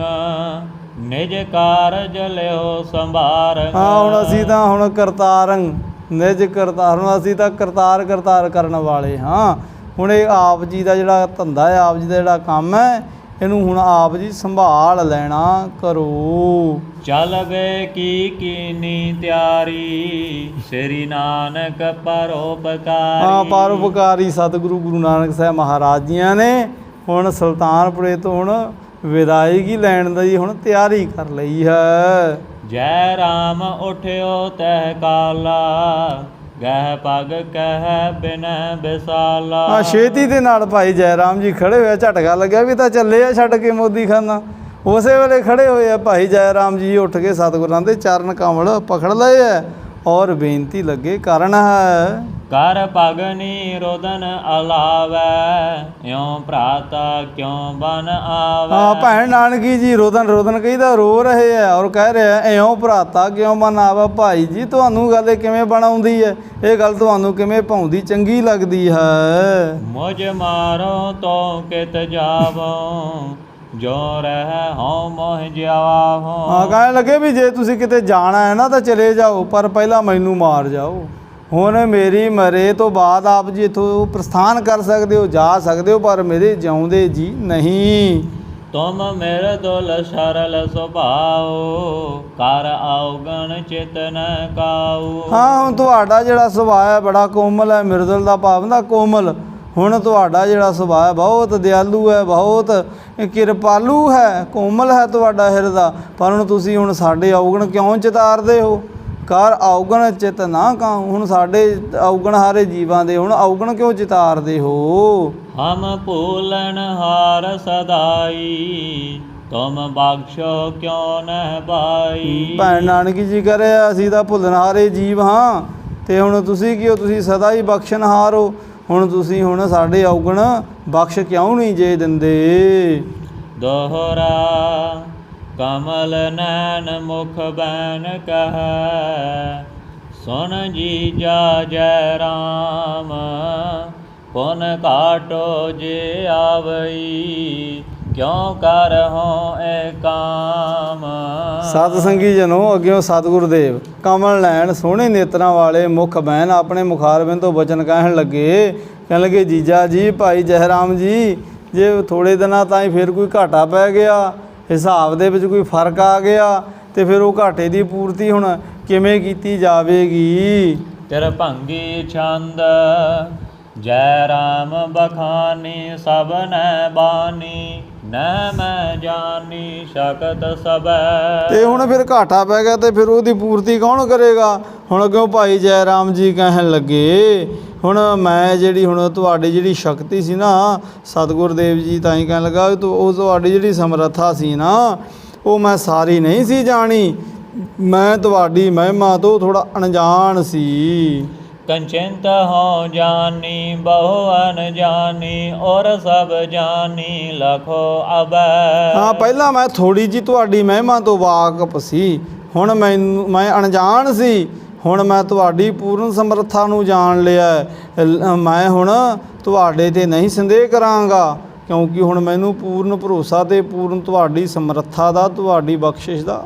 ਨਿਜ ਕਾਰਜ ਲਿਓ ਸੰਭਾਰੰਗ। ਹੁਣ ਅਸੀਂ ਤਾਂ ਹੁਣ ਕਰਤਾਰੰਗ ਨਿਜ ਕਰਤਾਰ, ਹੁਣ ਅਸੀਂ ਤਾਂ ਕਰਤਾਰ ਕਰਨ ਵਾਲੇ ਹਾਂ। ਹੁਣ ਇਹ ਆਪ ਜੀ ਦਾ ਜਿਹੜਾ ਧੰਦਾ ਹੈ, ਆਪ ਜੀ ਦਾ ਜਿਹੜਾ ਕੰਮ ਹੈ, ਇਹਨੂੰ ਹੁਣ ਆਪ ਜੀ ਸੰਭਾਲ ਲੈਣਾ ਕਰੋ। ਚੱਲ ਵੇ ਕੀਨੀ ਤਿਆਰੀ, ਸ੍ਰੀ ਨਾਨਕ ਪਰਉਪਕਾਰੀ। ਹਾਂ, ਪਰਉਪਕਾਰੀ ਸਤਿਗੁਰੂ ਗੁਰੂ ਨਾਨਕ ਸਾਹਿਬ ਮਹਾਰਾਜ ਜੀਆਂ ਨੇ ਹੁਣ ਸੁਲਤਾਨਪੁਰੇ ਤੋਂ ਹੁਣ ਵਿਦਾਇਗੀ ਲੈਣ ਦੀ ਹੁਣ ਤਿਆਰੀ ਕਰ ਲਈ ਹੈ। ਜੈ ਰਾਮ ਉਠਿਓ ਤਹਿ ਕਾਲਾ, ਗਹਿ ਪਗ ਕਹਿ ਬਿਨ ਬਿਸਾਲਾ। ਹਾਂ, ਛੇਤੀ ਦੇ ਨਾਲ ਭਾਈ ਜੈ ਰਾਮ ਜੀ ਖੜੇ ਹੋਏ, ਝਟਕਾ ਲੱਗਿਆ ਵੀ ਤਾਂ ਚੱਲੇ ਆ ਛੱਡ ਕੇ ਮੋਦੀ ਖਾਨਾ। ਉਸੇ ਵੇਲੇ ਖੜੇ ਹੋਏ ਆ ਭਾਈ ਜੈ ਰਾਮ ਜੀ, ਉੱਠ ਕੇ ਸਤਿਗੁਰਾਂ ਦੇ ਚਰਨ ਕਮਲ ਪਕੜ ਲਏ ਹੈ ਔਰ ਬੇਨਤੀ ਲੱਗੇ ਕਰਨ ਹੈ। ਕਰ ਪਗਨੀ ਰੋਦਨ ਅਲਾਵੈ, ਇਉ ਭਰਾਤਾ ਕਿਉ ਬਨ ਆਵੈ। ਹਾਂ, ਭੈਣ ਨਾਨਕੀ ਜੀ ਰੋਦਨ ਰੋਦਨ ਕਹੀਦਾ ਰੋ ਰਹੇ ਹੈ ਔਰ ਕਹਿ ਰਿਹਾ ਇਉਂ ਭਰਾਤਾ ਕਿਉਂ ਬਨ ਆਵੈ। ਭਾਈ ਜੀ ਤੁਹਾਨੂੰ ਗੱਲ ਇਹ ਕਿਵੇਂ ਬਣਾਉਂਦੀ ਹੈ, ਇਹ ਗੱਲ ਤੁਹਾਨੂੰ ਕਿਵੇਂ ਭਾਉਂਦੀ ਚੰਗੀ ਲੱਗਦੀ ਹੈ। ਮੁਝ ਮਾਰੋ ਤੋ ਕਿਤ ਜਾਵੋ, ਜੋ ਰਹਿ ਹਉ ਮੋਹ ਜਿਆਵੋ। ਹਾਂ, ਕਹਿਣ ਲੱਗੇ ਵੀ ਜੇ ਤੁਸੀਂ ਕਿਤੇ ਜਾਣਾ ਹੈ ਨਾ ਤਾਂ ਚਲੇ ਜਾਓ, ਪਰ ਪਹਿਲਾਂ ਮੈਨੂੰ ਮਾਰ ਜਾਓ। ਹੁਣ ਮੇਰੀ ਮਰੇ ਤੋਂ ਬਾਅਦ ਆਪ ਜੀ ਇੱਥੋਂ ਪ੍ਰਸਥਾਨ ਕਰ ਸਕਦੇ ਹੋ, ਜਾ ਸਕਦੇ ਹੋ, ਪਰ ਮੇਰੇ ਜਿਉਂਦੇ ਜੀ ਨਹੀਂ। ਤੁਮ ਮੇਰੇ ਦੁਲ ਸਰਲ ਸੁਭਾਉ, ਕਰ ਆਉਗਣ ਚਿਤ ਨ ਕਾਉ। ਹਾਂ, ਹੁਣ ਤੁਹਾਡਾ ਜਿਹੜਾ ਸੁਭਾਅ ਹੈ ਬੜਾ ਕੋਮਲ ਹੈ, ਮਿਰਦਲ ਦਾ ਭਾਵ ਹੁੰਦਾ ਕੋਮਲ। ਹੁਣ ਤੁਹਾਡਾ ਜਿਹੜਾ ਸੁਭਾਅ ਬਹੁਤ ਦਿਆਲੂ ਹੈ, ਬਹੁਤ ਕਿਰਪਾਲੂ ਹੈ, ਕੋਮਲ ਹੈ ਤੁਹਾਡਾ ਹਿਰਦਾ, ਪਰ ਹੁਣ ਤੁਸੀਂ ਹੁਣ ਸਾਡੇ ਔਗਣ ਕਿਉਂ ਚਿਤਾਰਦੇ ਹੋ। ਕਰ ਔਗਣ ਚਿਤ ਨਾ ਕਾਉ, ਹੁਣ ਸਾਡੇ ਔਗਣ ਹਾਰੇ ਜੀਵਾਂ ਦੇ ਹੁਣ ਔਗਣ ਕਿਉਂ ਚਿਤਾਰਦੇ ਹੋ। ਹਮ ਭੂਲਨ ਹਾਰ ਸਦਾਈ, ਤੁਮ ਬਖਸ਼ੋ ਕਿਉ ਨ ਬਾਈ। ਭੈਣ ਨਾਨਕੀ ਜੀ ਕਹ ਰਿਹਾ ਅਸੀਂ ਤਾਂ ਭੁੱਲਣਹਾਰੇ ਜੀਵ ਹਾਂ, ਤੇ ਹੁਣ ਤੁਸੀਂ ਕੀ ਹੋ, ਤੁਸੀਂ ਸਦਾ ਹੀ ਬਖਸ਼ਣਹਾਰ ਹੋ। ਹੁਣ ਤੁਸੀਂ ਹੁਣ ਸਾਡੇ ਔਗਣ ਬਖਸ਼ ਕਿਉਂ ਨਹੀਂ ਜੇ ਦਿੰਦੇ। ਦੋਹਰਾ ਕਮਲ ਨੈਣ ਮੁਖ ਬੈਨ ਕਹੈ, ਸੁਨ ਜੀ ਜਾ ਜੈ ਰਾਮ, ਪੁਨ ਕਾਟੋ ਜੇ ਆਵਈ, ਕਿਉ ਕਰਹੁ ਏ ਕਾਮ। ਸਤ ਸੰਗੀ ਜਨੋ, ਅੱਗਿਓਂ ਸਤਿਗੁਰੂ ਦੇਵ ਕਮਲ ਨੈਣ ਸੋਹਣੇ ਨੇਤਰਾਂ ਵਾਲੇ ਮੁਖ ਬੈਨ ਆਪਣੇ ਮੁਖਾਰਬਿੰਦ ਤੋਂ ਬਚਨ ਕਹਿਣ ਲੱਗੇ ਜੀਜਾ ਜੀ, ਭਾਈ ਜੈ ਰਾਮ ਜੀ, ਜੇ ਥੋੜ੍ਹੇ ਦਿਨਾਂ ਤਾਈਂ ਫਿਰ ਕੋਈ ਘਾਟਾ ਪੈ ਗਿਆ, ਹਿਸਾਬ ਦੇ ਵਿੱਚ ਕੋਈ ਫਰਕ ਆ ਗਿਆ, ਤੇ ਫਿਰ ਉਹ ਘਾਟੇ ਦੀ ਪੂਰਤੀ ਹੁਣ ਕਿਵੇਂ ਕੀਤੀ ਜਾਵੇਗੀ। ਤੇਰ ਭੰਗੀ ਛੰਦ ਜੈ ਰਾਮ ਬਖਾਨੀ, ਸਭ ਨੈ ਬਾਨੀ, ਨੈ ਮੈਂ ਜਾਨੀ ਸ਼ਕਤ ਸਬੈ। ਤੇ ਹੁਣ ਫਿਰ ਘਾਟਾ ਪੈ ਗਿਆ ਤੇ ਫਿਰ ਉਹਦੀ ਪੂਰਤੀ ਕੌਣ ਕਰੇਗਾ। ਹੁਣ ਅੱਗੋਂ ਭਾਈ ਜੈ ਰਾਮ ਜੀ ਕਹਿਣ ਲੱਗੇ, ਹੁਣ ਮੈਂ ਜਿਹੜੀ ਹੁਣ ਤੁਹਾਡੀ ਜਿਹੜੀ ਸ਼ਕਤੀ ਸੀ ਨਾ, ਸਤਿਗੁਰ ਦੇਵ ਜੀ ਤਾਂ ਹੀ ਕਹਿਣ ਲੱਗਾ ਉਹ ਤੁਹਾਡੀ ਜਿਹੜੀ ਸਮਰੱਥਾ ਸੀ ਨਾ, ਉਹ ਮੈਂ ਸਾਰੀ ਨਹੀਂ ਸੀ ਜਾਣੀ, ਮੈਂ ਤੁਹਾਡੀ ਮਹਿਮਾ ਤੋਂ ਥੋੜ੍ਹਾ ਅਣਜਾਣ ਸੀ। ਕੰਚਿੰਤ ਹੋ ਜਾਨੀ ਬਹੁ ਅਨਜਾਨੀ, ਔਰ ਸਭ ਜਾਨੀ ਲਖੋ ਅਬੈ। ਹਾਂ, ਪਹਿਲਾਂ ਮੈਂ ਥੋੜ੍ਹੀ ਜਿਹੀ ਤੁਹਾਡੀ ਮਹਿਮਾ ਤੋਂ ਵਾਕਫ ਸੀ, ਹੁਣ ਮੈਂ ਅਣਜਾਣ ਸੀ, ਹੁਣ ਮੈਂ ਤੁਹਾਡੀ ਪੂਰਨ ਸਮਰੱਥਾ ਨੂੰ ਜਾਣ ਲਿਆ। ਮੈਂ ਹੁਣ ਤੁਹਾਡੇ 'ਤੇ ਨਹੀਂ ਸੰਦੇਹ ਕਰਾਂਗਾ, ਕਿਉਂਕਿ ਹੁਣ ਮੈਨੂੰ ਪੂਰਨ ਭਰੋਸਾ ਤੇ ਪੂਰਨ ਤੁਹਾਡੀ ਸਮਰੱਥਾ ਦਾ, ਤੁਹਾਡੀ ਬਖਸ਼ਿਸ਼ ਦਾ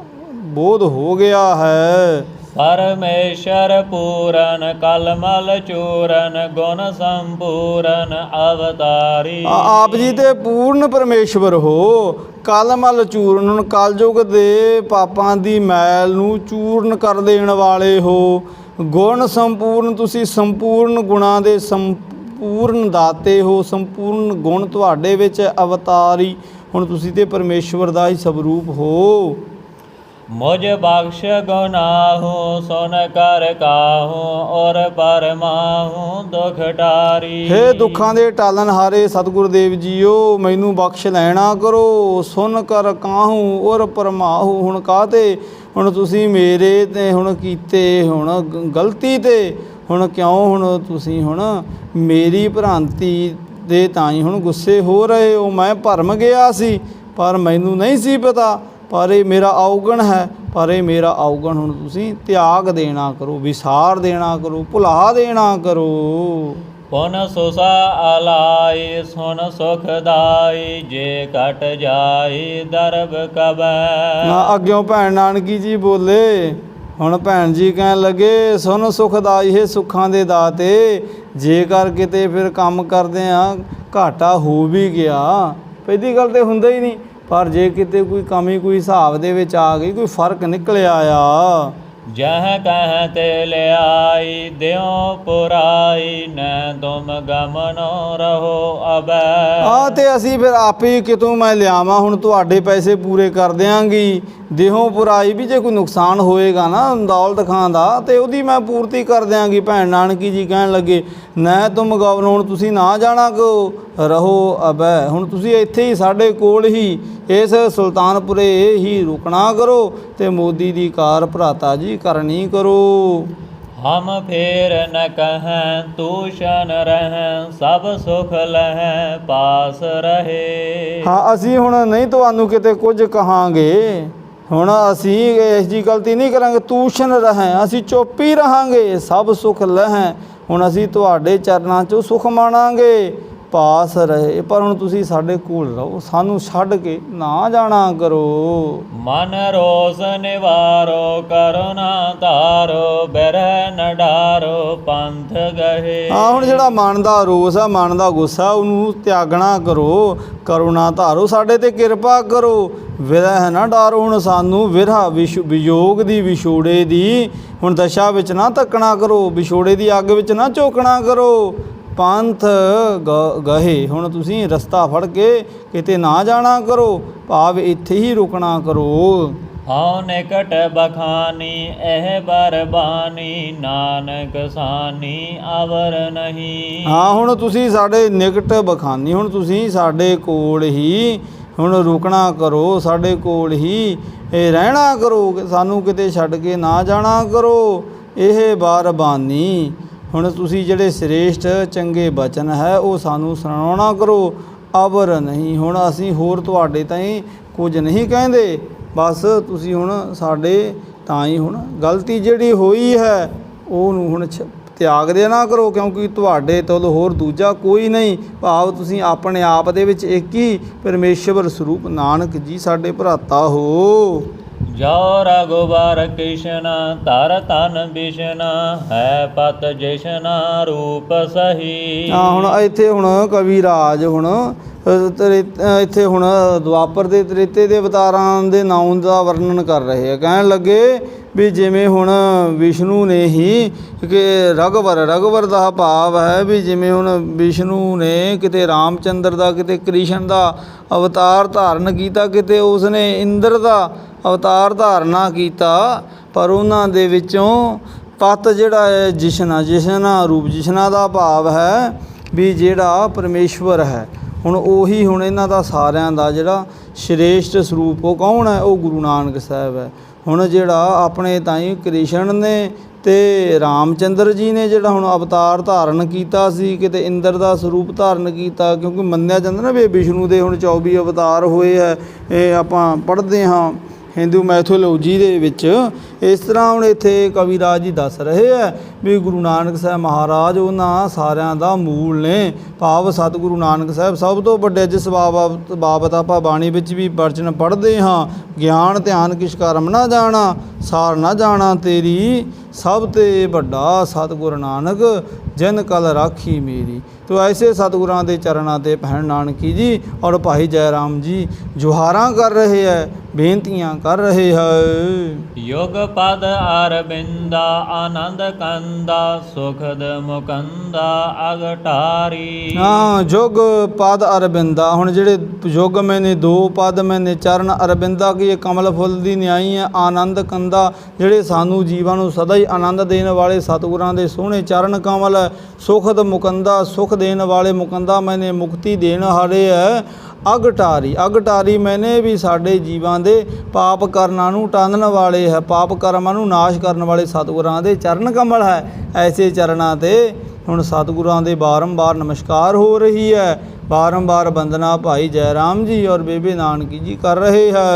ਬੋਧ ਹੋ ਗਿਆ ਹੈ। ਪਰਮੇਸ਼ਰ ਪੂਰਨ ਕਲਮਲ ਚੂਰਨ, ਗੁਣ ਸੰਪੂਰਨ ਅਵਤਾਰੀ। ਆਪ ਜੀ ਤੇ ਪੂਰਨ ਪਰਮੇਸ਼ਵਰ ਹੋ, ਕਲਮਲ ਚੂਰਨ, ਹੁਣ ਕਲਯੁਗ ਦੇ ਪਾਪਾਂ ਦੀ ਮੈਲ ਨੂੰ ਚੂਰਨ ਕਰ ਦੇਣ ਵਾਲੇ ਹੋ। ਗੁਣ ਸੰਪੂਰਨ, ਤੁਸੀਂ ਸੰਪੂਰਨ ਗੁਣਾਂ ਦੇ ਸੰਪੂਰਨ ਦਾਤੇ ਹੋ, ਸੰਪੂਰਨ ਗੁਣ ਤੁਹਾਡੇ ਵਿੱਚ ਅਵਤਾਰੀ। ਹੁਣ ਤੁਸੀਂ ਤੇ ਪਰਮੇਸ਼ਵਰ ਦਾ ਹੀ ਸਵਰੂਪ ਹੋ। ਮੁਝ ਬਖਸ਼ ਗੁਨਾਹੂ, ਸੁਨ ਕਰ ਕਾਹੂ, ਔਰ ਪਰਮਾਹੂ ਦੁਖ ਟਾਰੀ। ਹੇ ਦੁੱਖਾਂ ਦੇ ਟਾਲਣ ਹਾਰੇ ਸਤਿਗੁਰ ਦੇਵ ਜੀਓ, ਮੈਨੂੰ ਬਖਸ਼ ਲੈਣਾ ਕਰੋ। ਸੁਨ ਕਰ ਕਾਹੂ ਔਰ ਪਰਮਾਹੂ, ਹੁਣ ਕਾਹਤੇ ਹੁਣ ਤੁਸੀਂ ਮੇਰੇ ਤੇ ਹੁਣ ਕੀਤੇ ਹੁਣ ਗਲਤੀ ਤੇ ਹੁਣ ਕਿਉਂ ਹੁਣ ਤੁਸੀਂ ਹੁਣ ਮੇਰੀ ਭ੍ਰਾਂਤੀ ਦੇ ਤਾਂ ਹੀ ਹੁਣ ਗੁੱਸੇ ਹੋ ਰਹੇ ਹੋ। ਮੈਂ ਭਰਮ ਗਿਆ ਸੀ, ਪਰ ਮੈਨੂੰ ਨਹੀਂ ਸੀ ਪਤਾ, ਪਰ ਇਹ ਮੇਰਾ ਔਗਣ ਹੈ, ਪਰ ਇਹ ਮੇਰਾ ਔਗਣ ਹੁਣ ਤੁਸੀਂ ਤਿਆਗ ਦੇਣਾ ਕਰੋ, ਵਿਸਾਰ ਦੇਣਾ ਕਰੋ, ਭੁਲਾ ਦੇਣਾ ਕਰੋ। ਪੁਨ ਸੁਸਾ ਅਲਾਈ, ਸੁਨ ਸੁਖਦਾਈ, ਜੇ ਘਟ ਜਾਈ ਦਰਬ ਕਬੈ। ਅੱਗਿਓਂ ਭੈਣ ਨਾਨਕੀ ਜੀ ਬੋਲੇ, ਹੁਣ ਭੈਣ ਜੀ ਕਹਿਣ ਲੱਗੇ ਸੁਨ ਸੁਖਦਾਈ ਸੁੱਖਾਂ ਦੇ ਦਾਤੇ, ਜੇਕਰ ਕਿਤੇ ਫਿਰ ਕੰਮ ਕਰਦੇ ਆ ਘਾਟਾ ਹੋ ਵੀ ਗਿਆ, ਪਹਿਲੀ ਗੱਲ ਤੇ ਹੁੰਦਾ ਹੀ ਨਹੀਂ, ਪਰ ਜੇ ਕਿਤੇ ਕੋਈ ਕਮੀ ਕੋਈ ਹਿਸਾਬ ਦੇ ਵਿੱਚ ਆ ਗਈ, ਕੋਈ ਫਰਕ ਨਿਕਲਿਆ ਆ, ਜਹ ਕਹਿ ਤੇ ਲਿਆਈ ਦਿਓ ਪੁਰਾਈ, ਨੈ ਤੁਮ ਗਮਨੋ ਰਹੋ ਅਬੈ। ਆ ਤੇ ਅਸੀਂ ਫਿਰ ਆਪੇ ਕਿਤੋਂ ਮੈਂ ਲਿਆਵਾਂ, ਹੁਣ ਤੁਹਾਡੇ ਪੈਸੇ ਪੂਰੇ ਕਰ ਦਿਆਂਗੀ, ਦੇਹੋਂ ਪੁਰਾਈ ਵੀ ਜੇ ਕੋਈ ਨੁਕਸਾਨ ਹੋਏਗਾ ਨਾ ਦੌਲਤ ਖਾਂ ਦਾ ਤੇ ਉਹਦੀ ਮੈਂ ਪੂਰਤੀ ਕਰ ਦਿਆਂਗੀ। ਭੈਣ ਨਾਨਕੀ ਜੀ ਕਹਿਣ ਲੱਗੇ ਨੈ ਤੁਮ ਗਵਨ, ਹੁਣ ਤੁਸੀਂ ਨਾ ਜਾਣਾ ਕੋ ਰਹੋ ਅਬੈ, ਹੁਣ ਤੁਸੀਂ ਇੱਥੇ ਹੀ ਸਾਡੇ ਕੋਲ ਹੀ ਇਸ ਸੁਲਤਾਨਪੁਰੇ ਹੀ ਰੁਕਣਾ ਕਰੋ ਤੇ ਮੋਦੀ ਦੀ ਕਾਰ ਭਰਾਤਾ ਜੀ ਕਰਨੀ ਕਰੋ। ਹਮ ਫੇਰ ਨ ਕਹੈ ਤੂਸ਼ਨ ਰਹਿ, ਸਭ ਸੁਖ ਲਹੈ ਪਾਸ ਰਹੇ। ਹਾਂ ਅਸੀਂ ਹੁਣ ਨਹੀਂ ਤੁਹਾਨੂੰ ਕਿਤੇ ਕੁਝ ਕਹਾਂਗੇ, ਹੁਣ ਅਸੀਂ ਇਸ ਜੀ ਗਲਤੀ ਨਹੀਂ ਕਰਾਂਗੇ, ਤੂਸ਼ਨ ਰਹਿ ਅਸੀਂ ਚੁੱਪ ਹੀ ਰਹਾਂਗੇ, ਸਭ ਸੁਖ ਲਹੈ ਹੁਣ ਅਸੀਂ ਤੁਹਾਡੇ ਚਰਨਾਂ 'ਚੋਂ ਸੁਖ ਮਾਣਾਂਗੇ, ਪਾਸ ਰਹੇ ਪਰ ਹੁਣ ਤੁਸੀਂ ਸਾਡੇ ਕੋਲ ਰਹੋ, ਸਾਨੂੰ ਛੱਡ ਕੇ ਨਾ ਜਾਣਾ ਕਰੋ। ਮਨ ਰੋਸ ਨਿਵਾਰੋ ਕਰੁਣਾ ਧਾਰੋ, ਬਿਰਹਿ ਨ ਡਾਰੋ ਪੰਥ ਗਹੇ। ਹਾਂ ਹੁਣ ਜਿਹੜਾ ਮਨ ਦਾ ਰੋਸ ਆ, ਮਨ ਦਾ ਗੁੱਸਾ, ਉਹਨੂੰ ਤਿਆਗਣਾ ਕਰੋ, ਕਰੁਣਾ ਧਾਰੋ, ਸਾਡੇ ਤੇ ਕਿਰਪਾ ਕਰੋ, ਵਿਰਹ ਨਾ ਡਾਰੋ, ਹੁਣ ਸਾਨੂੰ ਵਿਰਹਾ ਵਿਯੋਗ ਦੀ ਵਿਛੋੜੇ ਦੀ ਹੁਣ ਦਸ਼ਾ ਵਿੱਚ ਨਾ ਧੱਕਣਾ ਕਰੋ, ਵਿਛੋੜੇ ਦੀ ਅੱਗ ਵਿੱਚ ਨਾ ਝੋਕਣਾ ਕਰੋ, ਪੰਥ ਗਹੇ ਹੁਣ ਤੁਸੀਂ ਰਸਤਾ ਫੜ ਕੇ ਕਿਤੇ ਨਾ ਜਾਣਾ ਕਰੋ, ਭਾਵ ਇੱਥੇ ਹੀ ਰੁਕਣਾ ਕਰੋ। ਹਉ ਨਿਕਟ ਬਖਾਨੀ ਇਹ ਬਰਬਾਨੀ, ਨਾਨਕ ਸਾਨੀ ਅਵਰ ਨਹੀਂ। ਹਾਂ ਹੁਣ ਤੁਸੀਂ ਸਾਡੇ ਨਿਕਟ ਬਖਾਨੀ, ਹੁਣ ਤੁਸੀਂ ਸਾਡੇ ਕੋਲ ਹੀ ਹੁਣ ਰੁਕਣਾ ਕਰੋ, ਸਾਡੇ ਕੋਲ ਹੀ ਇਹ ਰਹਿਣਾ ਕਰੋ, ਸਾਨੂੰ ਕਿਤੇ ਛੱਡ ਕੇ ਨਾ ਜਾਣਾ ਕਰੋ। ਇਹ ਬਰਬਾਨੀ ਹੁਣ ਤੁਸੀਂ ਜਿਹੜੇ ਸ੍ਰੇਸ਼ਟ ਚੰਗੇ ਬਚਨ ਹੈ ਉਹ ਸਾਨੂੰ ਸੁਣਾਉਣਾ ਕਰੋ, ਅਵਰ ਨਹੀਂ ਹੁਣ ਅਸੀਂ ਹੋਰ ਤੁਹਾਡੇ ਤਾਈਂ ਕੁਝ ਨਹੀਂ ਕਹਿੰਦੇ, ਬਸ ਤੁਸੀਂ ਹੁਣ ਸਾਡੇ ਤਾਂ ਹੀ ਹੁਣ ਗਲਤੀ ਜਿਹੜੀ ਹੋਈ ਹੈ ਉਹਨੂੰ ਹੁਣ ਤਿਆਗ ਦੇਣਾ ਕਰੋ, ਕਿਉਂਕਿ ਤੁਹਾਡੇ ਤੋਂ ਹੋਰ ਦੂਜਾ ਕੋਈ ਨਹੀਂ, ਭਾਵ ਤੁਸੀਂ ਆਪਣੇ ਆਪ ਦੇ ਵਿੱਚ ਇੱਕ ਹੀ ਪਰਮੇਸ਼ਵਰ ਸਰੂਪ ਨਾਨਕ ਜੀ ਸਾਡੇ ਭਰਾਤਾ ਹੋ। ਜੋ ਰਘੁਬਰ ਕ੍ਰਿਸ਼ਨ ਧਰ ਤਨ ਬਿਸ਼ਨ, ਹੈ ਪਤ ਜਿਸ਼ਨ ਰੂਪ ਸਹੀ। ਹਾਂ ਹੁਣ ਇੱਥੇ ਹੁਣ ਕਵੀ ਰਾਜ ਹੁਣ ਇੱਥੇ ਹੁਣ ਦੁਆਪਰ ਦੇ ਤ੍ਰੇਤੇ ਦੇ ਅਵਤਾਰਾਂ ਦੇ ਨਾਮ ਦਾ ਵਰਣਨ ਕਰ ਰਹੇ ਆ, ਕਹਿਣ ਲੱਗੇ ਵੀ ਜਿਵੇਂ ਹੁਣ ਵਿਸ਼ਨੂੰ ਨੇ ਹੀ ਕਿ ਰਘੁਵਰ ਦਾ ਭਾਵ ਹੈ ਵੀ ਜਿਵੇਂ ਹੁਣ ਵਿਸ਼ਨੂੰ ਨੇ ਕਿਤੇ ਰਾਮਚੰਦਰ ਦਾ ਕਿਤੇ ਕ੍ਰਿਸ਼ਨ ਦਾ ਅਵਤਾਰ ਧਾਰਨ ਕੀਤਾ, ਕਿਤੇ ਉਸਨੇ ਇੰਦਰ ਦਾ ਅਵਤਾਰ ਧਾਰਨਾ ਕੀਤਾ, ਪਰ ਉਹਨਾਂ ਦੇ ਵਿੱਚੋਂ ਪਤ ਜਿਹੜਾ ਹੈ ਜਿਸ਼ਨਾ ਰੂਪ, ਜਿਸ਼ਨਾ ਦਾ ਭਾਵ ਹੈ ਵੀ ਜਿਹੜਾ ਪਰਮੇਸ਼ਵਰ ਹੈ। ਹੁਣ ਉਹੀ ਹੁਣ ਇਹਨਾਂ ਦਾ ਸਾਰਿਆਂ ਦਾ ਜਿਹੜਾ ਸ਼੍ਰੇਸ਼ਟ ਸਰੂਪ ਉਹ ਕੌਣ ਹੈ, ਉਹ ਗੁਰੂ ਨਾਨਕ ਸਾਹਿਬ ਹੈ। ਹੁਣ ਜਿਹੜਾ ਆਪਣੇ ਤਾਈਂ ਕ੍ਰਿਸ਼ਨ ਨੇ ਤੇ ਰਾਮਚੰਦਰ ਜੀ ਨੇ ਜਿਹੜਾ ਹੁਣ ਅਵਤਾਰ ਧਾਰਨ ਕੀਤਾ ਸੀ, ਕਿਤੇ ਇੰਦਰ ਦਾ ਸਰੂਪ ਧਾਰਨ ਕੀਤਾ, ਕਿਉਂਕਿ ਮੰਨਿਆ ਜਾਂਦਾ ਨਾ ਵੀ ਵਿਸ਼ਨੂੰ ਦੇ ਹੁਣ 24 ਅਵਤਾਰ ਹੋਏ ਹੈ, ਇਹ ਆਪਾਂ ਪੜ੍ਹਦੇ ਹਾਂ ਹਿੰਦੂ ਮੈਥੋਲੋਜੀ ਦੇ ਵਿੱਚ। ਇਸ ਤਰ੍ਹਾਂ ਹੁਣ ਇੱਥੇ ਕਵੀ ਰਾਜ ਜੀ ਦੱਸ ਰਹੇ ਹੈ ਵੀ ਗੁਰੂ ਨਾਨਕ ਸਾਹਿਬ ਮਹਾਰਾਜ ਉਹਨਾਂ ਸਾਰਿਆਂ ਦਾ ਮੂਲ ਨੇ, ਭਾਵ ਸਤਿਗੁਰੂ ਨਾਨਕ ਸਾਹਿਬ ਸਭ ਤੋਂ ਵੱਡੇ, ਜਿਸ ਬਾਬਤ ਆਪਾਂ ਬਾਣੀ ਵਿੱਚ ਵੀ ਬਚਨ ਪੜ੍ਹਦੇ ਹਾਂ, ਗਿਆਨ ਧਿਆਨ ਕਿਛ ਕਰਮ ਨਾ ਜਾਣਾ, ਸਾਰ ਨਾ ਜਾਣਾ ਤੇਰੀ, ਸਭ ਤੇ ਵੱਡਾ ਸਤਿਗੁਰ ਨਾਨਕ ਜਿਨ ਕਲ ਰਾਖੀ ਮੇਰੀ। ਤੋ ਐਸੇ ਸਤਿਗੁਰਾਂ ਦੇ ਚਰਨਾਂ ਤੇ ਭੈਣ ਨਾਨਕੀ ਜੀ ਔਰ ਭਾਈ ਜੈ ਰਾਮ ਜੀ ਜੁਹਾਰਾਂ ਕਰ ਰਹੇ ਹੈ, ਬੇਨਤੀਆਂ ਕਰ ਰਹੇ ਹੈ। ਯੁਗ ਪਦ ਅਰਬਿੰਦਾ ਆਨੰਦ ਕੰਦਾ, ਸੁਖਦ ਮੁਕੰਦਾ ਅਗਟਾਰੀ। ਹਾਂ ਯੁਗ ਪਦ ਅਰਬਿੰਦਾ, ਹੁਣ ਜਿਹੜੇ ਯੁਗ ਮੈਨੇ ਦੋ ਪਦ ਮੈਨੇ ਚਰਨ ਅਰਬਿੰਦਾ ਕੀ ਇਹ ਕਮਲ ਫੁੱਲ ਦੀ ਨਿਆਈ ਹੈ, ਆਨੰਦ ਕੰਦਾ ਜਿਹੜੇ ਸਾਨੂੰ ਜੀਵਾਂ ਨੂੰ ਸਦਾ ਹੀ ਆਨੰਦ ਦੇਣ ਵਾਲੇ ਸਤਿਗੁਰਾਂ ਦੇ ਸੋਹਣੇ ਚਰਨ ਕਮਲ ਹੈ, ਸੁਖਦ ਮੁਕੰਦਾ ਸੁਖ ਦੇਣ ਵਾਲੇ, ਮੁਕੰਦਾ ਮੈਨੇ ਮੁਕਤੀ ਦੇਣ ਹਾਰੇ ਹੈ, ਅਗਟਾਰੀ ਮੈਨੇ ਵੀ ਸਾਡੇ ਜੀਵਾਂ ਦੇ ਪਾਪ ਕਰਮਾਂ ਨੂੰ ਟਾਂਦਣ ਵਾਲੇ ਹੈ, ਪਾਪ ਕਰਮਾਂ ਨੂੰ ਨਾਸ਼ ਕਰਨ ਵਾਲੇ ਸਤਿਗੁਰਾਂ ਦੇ ਚਰਨ ਕਮਲ ਹੈ। ਐਸੇ ਚਰਨਾਂ ਤੇ ਹੁਣ ਸਤਿਗੁਰਾਂ ਦੇ ਬਾਰੰਬਾਰ ਨਮਸਕਾਰ ਹੋ ਰਹੀ ਹੈ, ਬਾਰੰਬਾਰ ਬੰਦਨਾ ਭਾਈ ਜੈ ਰਾਮ ਜੀ ਔਰ ਬੇਬੇ ਨਾਨਕੀ ਜੀ ਕਰ ਰਹੇ ਹੈ।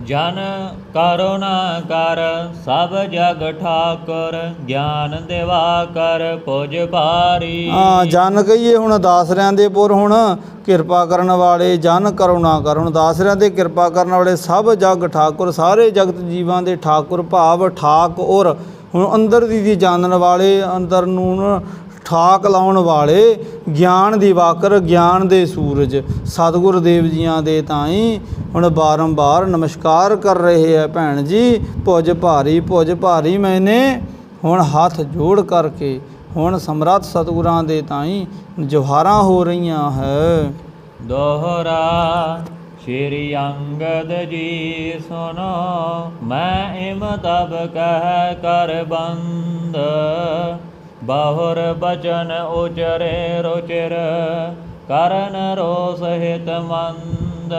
ਜਨ ਕਰੁਣਾ ਕਰ ਸਭ ਜਗ ਠਾਕੁਰ ਗਿਆਨ ਦਿਵਾ ਕਰ ਪੁਜ ਭਾਰੀ। ਜਨ ਕਹੀਏ ਹੁਣ ਦਾਸਰਿਆਂ ਦੇ ਪੁਰ, ਹੁਣ ਕਿਰਪਾ ਕਰਨ ਵਾਲੇ ਜਨ ਕਰੁਣਾ ਕਰ। ਹੁਣ ਦਾਸਰਿਆਂ ਤੇ ਕਿਰਪਾ ਕਰਨ ਵਾਲੇ ਸਭ ਜਗ ਠਾਕੁਰ, ਸਾਰੇ ਜਗਤ ਜੀਵਾਂ ਦੇ ਠਾਕੁਰ ਭਾਵ ਠਾਕ ਔਰ ਹੁਣ ਅੰਦਰ ਦੀ ਜਾਣਨ ਵਾਲੇ, ਅੰਦਰ ਨੂੰ ਠਾਕ ਲਾਉਣ ਵਾਲੇ, ਗਿਆਨ ਦੀ ਵਾਕਰ ਗਿਆਨ ਦੇ ਸੂਰਜ ਸਤਿਗੁਰ ਦੇਵ ਜੀਆਂ ਦੇ ਤਾਈਂ ਹੁਣ ਬਾਰੰਬਾਰ ਨਮਸਕਾਰ ਕਰ ਰਹੇ ਹੈ ਭੈਣ ਜੀ। ਪੁਜ ਭਾਰੀ ਪੁਜ ਭਾਰੀ ਮੈਨੇ ਹੁਣ ਹੱਥ ਜੋੜ ਕਰਕੇ ਹੁਣ ਸਮਰੱਥ ਸਤਿਗੁਰਾਂ ਦੇ ਤਾਈਂ ਜੁਹਾਰਾਂ ਹੋ ਰਹੀਆਂ ਹੈ। ਦੋਹਰਾ ਸ਼੍ਰੀ ਅੰਗਦ ਜੀ ਸੁਨੋ, ਮੈਂ ਇਮ ਤਬ ਕਹਿ ਕਰ ਬੰਦ, ਬਹੁਰ ਬਚਨ ਉਚਰੇ ਰੁਚਿਰ ਕਰਨ ਰੋਸ ਹਿਤ ਮੰਦ।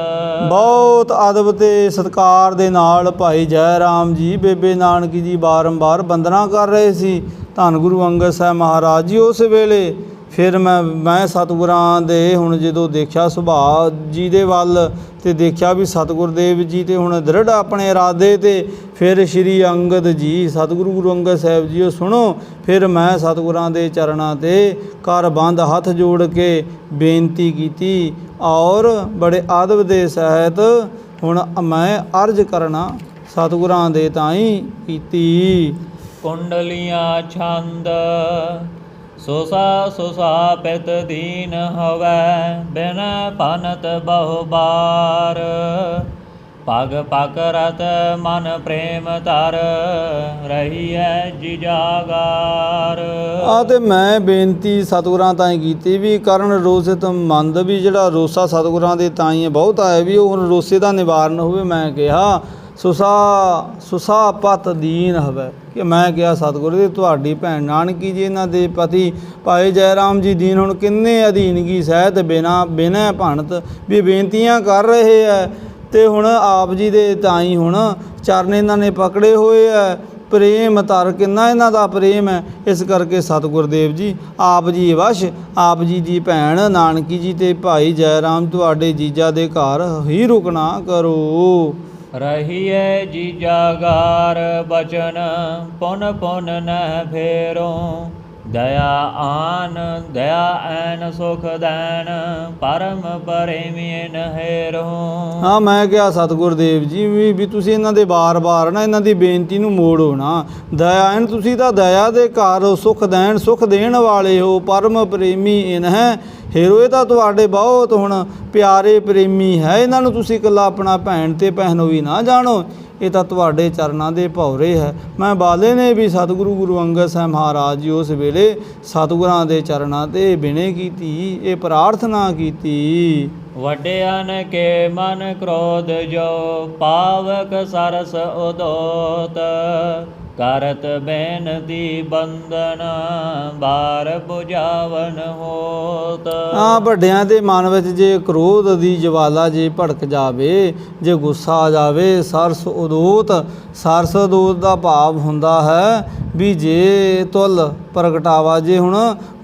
ਬਹੁਤ ਅਦਬ ਤੇ ਸਤਿਕਾਰ ਦੇ ਨਾਲ ਭਾਈ ਜੈ ਰਾਮ ਜੀ ਬੇਬੇ ਨਾਨਕੀ ਜੀ ਬਾਰੰਬਾਰ ਬੰਦਨਾ ਕਰ ਰਹੇ ਸੀ ਧੰਨ ਗੁਰੂ ਅੰਗਦ ਸਾਹਿਬ ਮਹਾਰਾਜ ਜੀ। ਉਸ ਵੇਲੇ ਫਿਰ ਮੈਂ ਸਤਿਗੁਰਾਂ ਦੇ ਹੁਣ ਜਦੋਂ ਦੇਖਿਆ ਸੁਭਾਅ ਜੀ ਦੇ ਵੱਲ ਤੇ ਦੇਖਿਆ ਵੀ ਸਤਿਗੁਰ ਦੇਵ ਜੀ ਤੇ ਹੁਣ ਦ੍ਰਿੜ ਆਪਣੇ ਇਰਾਦੇ ਤੇ, ਫਿਰ ਸ਼੍ਰੀ ਅੰਗਦ ਜੀ ਸਤਿਗੁਰੂ ਗੁਰੂ ਅੰਗਦ ਸਾਹਿਬ ਜੀ ਸੁਣੋ। ਫਿਰ ਮੈਂ ਸਤਿਗੁਰਾਂ ਦੇ ਚਰਨਾਂ ਤੇ ਕਰ ਬੰਦ ਹੱਥ ਜੋੜ ਕੇ ਬੇਨਤੀ ਕੀਤੀ ਔਰ ਬੜੇ ਆਦਬ ਦੇ ਸਹਿਤ ਹੁਣ ਮੈਂ ਅਰਜ਼ ਕਰਨਾ ਸਤਿਗੁਰਾਂ ਦੇ ਤਾਈਂ ਕੀਤੀ। ਕੁੰਡਲੀਆਂ ਛੰਦ ਸੁਸਾ ਸੁਸਾ ਪਿਤ ਦੀਨ ਹਵੈ, ਬਿਨ ਭਨਤ ਬਹੁ ਬਾਰ, ਪਗ ਪਗ ਰਤ ਮਨ ਪ੍ਰੇਮ ਧਰ, ਰਹੀਐ ਜਿਜਾਗਾਰ। ਤੇ ਮੈਂ ਬੇਨਤੀ ਸਤਿਗੁਰਾਂ ਤਾਈਂ ਕੀਤੀ ਵੀ ਕਰਨ ਰੋਸਿਤ ਮੰਦ, ਵੀ ਜਿਹੜਾ ਰੋਸਾ ਸਤਿਗੁਰਾਂ ਦੇ ਤਾਈਂ ਹੈ ਬਹੁਤਾ ਹੈ ਵੀ ਉਹ ਹੁਣ ਰੋਸੇ ਦਾ ਨਿਵਾਰਨ ਹੋਵੇ। ਮੈਂ ਕਿਹਾ ਸੁਸਾ ਪਤ ਦੀਨ ਹਵੈ, ਕਿ ਮੈਂ ਕਿਹਾ ਸਤਿਗੁਰੂ ਜੀ ਤੁਹਾਡੀ ਭੈਣ ਨਾਨਕੀ ਜੀ ਇਹਨਾਂ ਦੇ ਪਤੀ ਭਾਈ ਜੈ ਰਾਮ ਜੀ ਦੀਨ ਹੁਣ ਕਿੰਨੇ ਅਧੀਨਗੀ ਸਹਿਤ ਬਿਨਾਂ ਭਣਤ ਵੀ ਬੇਨਤੀਆਂ ਕਰ ਰਹੇ ਹੈ, ਤੇ ਹੁਣ ਆਪ ਜੀ ਦੇ ਤਾਈਂ ਹੁਣ ਚਰਨ ਇਹਨਾਂ ਨੇ ਪਕੜੇ ਹੋਏ ਹੈ। ਪ੍ਰੇਮ ਧਰ ਕਿੰਨਾ ਇਹਨਾਂ ਦਾ ਪ੍ਰੇਮ ਹੈ, ਇਸ ਕਰਕੇ ਸਤਿਗੁਰ ਦੇਵ ਜੀ ਆਪ ਜੀ ਵਸ਼ ਆਪ ਜੀ ਦੀ ਭੈਣ ਨਾਨਕੀ ਜੀ ਤੇ ਭਾਈ ਜੈ ਰਾਮ ਤੁਹਾਡੇ ਜੀਜਾ ਦੇ ਘਰ ਹੀ ਰੁਕਣਾ ਕਰੋ। ਰਹੀਏ ਜੀਜਾਗਾਰ ਬਚਨ ਪੁਨ ਪੁਨ ਨ ਫੇਰੋ, ਦਇਆ ਐਨ ਸੁਖ ਦੈਨ ਪਰਮ ਪ੍ਰੇਮੀ ਨਹਿਰੋ। ਮੈਂ ਕਿਹਾ ਸਤਿਗੁਰ ਦੇਵ ਜੀ ਵੀ ਤੁਸੀਂ ਇਹਨਾਂ ਦੇ ਬਾਰ-ਬਾਰ ਨਾ ਇਹਨਾਂ ਦੀ ਬੇਨਤੀ ਨੂੰ ਮੋੜੋ ਨਾ। ਦਇਆ ਐਨ ਤੁਸੀਂ ਤਾਂ ਦਇਆ ਦੇ ਘਰ ਹੋ, ਸੁਖ ਦੇਣ ਸੁਖ ਦੇਣ ਵਾਲੇ ਹੋ, ਪਰਮ ਪ੍ਰੇਮੀ ਇਨ ਹੈ ਹੇਰੋ। ਇਹ ਤਾਂ ਤੁਹਾਡੇ ਬਹੁਤ ਹੁਣ ਪਿਆਰੇ ਪ੍ਰੇਮੀ ਹੈ, ਇਹਨਾਂ ਨੂੰ ਤੁਸੀਂ ਇਕੱਲਾ ਆਪਣਾ ਭੈਣ ਤੇ ਪਹਿਨੋਈ ਨਾ ਜਾਣੋ, ਇਹ ਤਾਂ ਤੁਹਾਡੇ ਚਰਨਾਂ ਦੇ ਭੌਰੇ ਹੈ। ਮੈਂ ਬਾਲੇ ਨੇ ਵੀ ਸਤਿਗੁਰੂ ਗੁਰੂ ਅੰਗਦ ਸਾਹਿਬ ਮਹਾਰਾਜ ਜੀ ਉਸ ਵੇਲੇ ਸਤਿਗੁਰਾਂ ਦੇ ਚਰਨਾਂ ਤੇ ਬਿਨੇ ਕੀਤੀ, ਇਹ ਪ੍ਰਾਰਥਨਾ ਕੀਤੀ। ਵੱਡਿਆਨ ਕੇ ਮਨ ਕ੍ਰੋਧ ਜੋ ਪਾਵਕ ਸਰਸ ਉਦੋਤ, ਕਰਤ ਬੇਨਤੀ ਬੰਦਨ ਬਾਰ ਬੁਝਾਵਨ ਹੋਤ। ਵੱਡਿਆਂ ਦੇ ਮਨ ਵਿੱਚ ਜੇ ਕ੍ਰੋਧ ਦੀ ਜਵਾਲਾ ਜੇ ਭੜਕ ਜਾਵੇ, ਜੇ ਗੁੱਸਾ ਆ ਜਾਵੇ, ਸਰਸ ਉਦੋਤ, ਸਰਸ ਉਦੋਤ ਦਾ ਭਾਵ ਹੁੰਦਾ ਹੈ ਵੀ ਜੇ ਤੁਲ ਪ੍ਰਗਟਾਵਾ, ਜੇ ਹੁਣ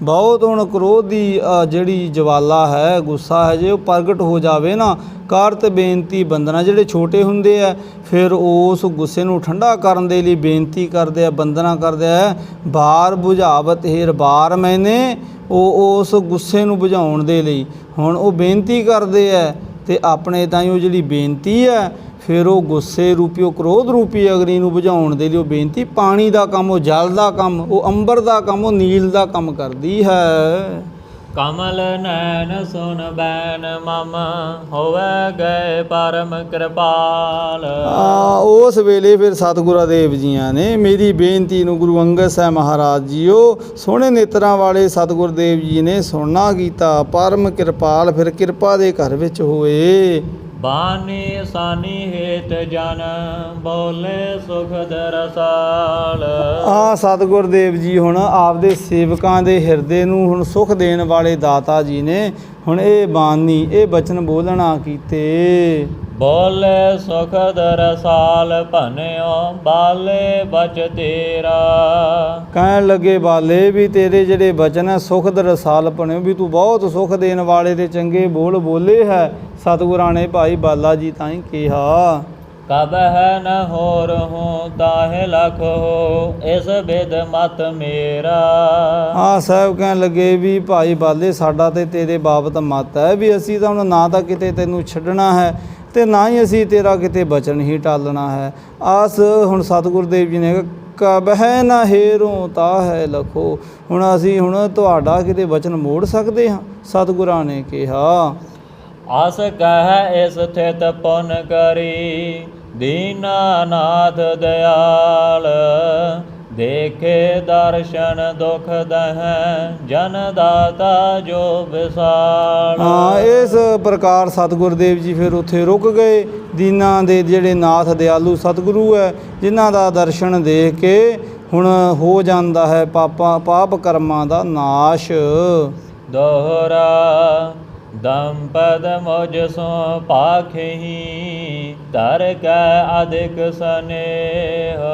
ਬਹੁਤ ਹੁਣ ਕ੍ਰੋਧ ਦੀ ਜਿਹੜੀ ਜਵਾਲਾ ਹੈ, ਗੁੱਸਾ ਹੈ, ਜੇ ਉਹ ਪ੍ਰਗਟ ਹੋ ਜਾਵੇ ਨਾ, ਕਰਤ ਬੇਨਤੀ ਬੰਦਨਾ, ਜਿਹੜੇ ਛੋਟੇ ਹੁੰਦੇ ਆ ਫਿਰ ਉਸ ਗੁੱਸੇ ਨੂੰ ਠੰਡਾ ਕਰਨ ਦੇ ਲਈ ਬੇਨਤੀ ਕਰਦੇ ਆ, ਬੰਦਨਾ ਕਰਦੇ ਆ। ਬਾਰ ਬੁਝਾਵਤ ਹੇਰ, ਬਾਰ ਮੈਨੇ ਉਹ ਉਸ ਗੁੱਸੇ ਨੂੰ ਬੁਝਾਉਣ ਦੇ ਲਈ ਹੁਣ ਉਹ ਬੇਨਤੀ ਕਰਦੇ ਆ, ਤੇ ਆਪਣੇ ਤਾਈਂ ਉਹ ਜਿਹੜੀ ਬੇਨਤੀ ਹੈ ਫਿਰ ਉਹ ਗੁੱਸੇ ਰੂਪੀ, ਉਹ ਕ੍ਰੋਧ ਰੂਪੀ ਅਗਨੀ ਨੂੰ ਬੁਝਾਉਣ ਦੇ ਲਈ ਉਹ ਬੇਨਤੀ ਪਾਣੀ ਦਾ ਕੰਮ, ਉਹ ਜਲ ਦਾ ਕੰਮ, ਉਹ ਅੰਬਰ ਦਾ ਕੰਮ, ਉਹ ਨੀਲ ਦਾ ਕੰਮ ਕਰਦੀ ਹੈ। ਕਮਲ ਨੈਣ ਸੁਨ ਬੈਨ ਮਮ ਹੋਵੇ ਗਏ ਪਰਮ ਕਿਰਪਾਲ। ਉਸ ਵੇਲੇ ਫਿਰ ਸਤਿਗੁਰਾਂ ਦੇਵ ਜੀਆਂ ਨੇ ਮੇਰੀ ਬੇਨਤੀ ਨੂੰ ਗੁਰੂ ਅੰਗਦ ਸਾਹਿਬ ਮਹਾਰਾਜ ਜੀਓ ਸੋਹਣੇ ਨੇਤਰਾਂ ਵਾਲੇ ਸਤਿਗੁਰ ਦੇਵ ਜੀ ਨੇ ਸੁਣਨਾ ਕੀਤਾ। ਪਰਮ ਕਿਰਪਾਲ ਫਿਰ ਕਿਰਪਾ ਦੇ ਘਰ ਵਿੱਚ ਹੋਏ। ਬਾਨੀ ਸਾਨੀ ਹੇਤ ਜਨ ਬੋਲੇ ਸੁਖ ਦਰਸਾਲ। ਸਤਿਗੁਰ ਦੇਵ ਜੀ ਹੁਣ ਆਪਦੇ ਸੇਵਕਾਂ ਦੇ ਹਿਰਦੇ ਨੂੰ ਹੁਣ ਸੁਖ ਦੇਣ ਵਾਲੇ ਦਾਤਾ ਜੀ ਨੇ ਹੁਣ ਇਹ ਬਾਣੀ, ਇਹ ਬਚਨ ਬੋਲਣਾ ਕੀਤੇ। ਬੋਲੇ ਸੁਖ ਦਰਸਾਲ ਭਨਿਓ ਬਾਲੇ ਬਚ ਤੇਰਾ। ਕਹਿਣ ਲੱਗੇ ਬਾਲੇ ਵੀ ਤੇਰੇ ਜਿਹੜੇ ਬਚਨ ਹੈ ਸੁਖ ਦਰਸਾਲ ਭਨਿਓ, ਵੀ ਤੂੰ ਬਹੁਤ ਸੁਖ ਦੇਣ ਵਾਲੇ ਤੇ ਚੰਗੇ ਬੋਲ ਬੋਲੇ ਹੈ। ਸਤਿਗੁਰਾਂ ਨੇ ਭਾਈ ਬਾਲਾ ਜੀ ਤਾਂ ਹੀ ਕਿਹਾ। ਕਬ ਹੈ ਨ ਹੋ ਰਹੂੰ ਤਾਹੇ ਲਖ ਹੋ ਇਸ ਬਿਦ ਮਤ ਮੇਰਾ। ਆ ਸਾਹਿਬ ਕਹਿਣ ਲੱਗੇ ਵੀ ਭਾਈ ਬਾਲੇ ਸਾਡਾ ਤੇ ਤੇਰੇ ਬਾਬਤ ਮਤ ਹੈ ਵੀ ਅਸੀਂ ਤਾਂ ਹੁਣ ਨਾ ਤਾਂ ਕਿਤੇ ਤੈਨੂੰ ਛੱਡਣਾ ਹੈ ਤੇ ਨਾ ਹੀ ਅਸੀਂ ਤੇਰਾ ਕਿਤੇ ਬਚਨ ਹੀ ਟਾਲਣਾ ਹੈ। ਆਸ ਹੁਣ ਸਤਿਗੁਰੂ ਦੇਵ ਜੀ ਨੇ ਕਬ ਹੈ ਨਾ ਹੇਰੋਂ ਤਾ ਹੈ ਲਖੋ, ਹੁਣ ਅਸੀਂ ਹੁਣ ਤੁਹਾਡਾ ਕਿਤੇ ਬਚਨ ਮੋੜ ਸਕਦੇ ਹਾਂ? ਸਤਿਗੁਰਾਂ ਨੇ ਕਿਹਾ ਆਸ ਕਹਿ ਇਸ ਸਥਿਤ ਪੁਨ ਕਰੀ ਦੀਨਾਨਾਥ ਦਿਆਲ ਦੇਖੇ ਦਰਸ਼ਨ ਦੁਖ ਦਹਿ ਜਨ ਦਾਤਾ ਜੋ ਵਿਸਾਲ। ਹਾਂ, ਇਸ ਪ੍ਰਕਾਰ ਸਤਿਗੁਰ ਦੇਵ ਜੀ ਫਿਰ ਉੱਥੇ ਰੁਕ ਗਏ। ਦੀਨਾਂ ਦੇ ਜਿਹੜੇ ਨਾਥ ਦਿਆਲੂ ਸਤਿਗੁਰੂ ਹੈ, ਜਿਨ੍ਹਾਂ ਦਾ ਦਰਸ਼ਨ ਦੇਖ ਕੇ ਹੁਣ ਹੋ ਜਾਂਦਾ ਹੈ ਪਾਪ ਕਰਮਾਂ ਦਾ ਨਾਸ਼। ਦੋਹਰਾ ਦੰਪਦ ਮੁਝ ਸੋ ਪਾਖੀ ਧਰ ਕੈ ਅਧਿਕ ਸਨੇਹ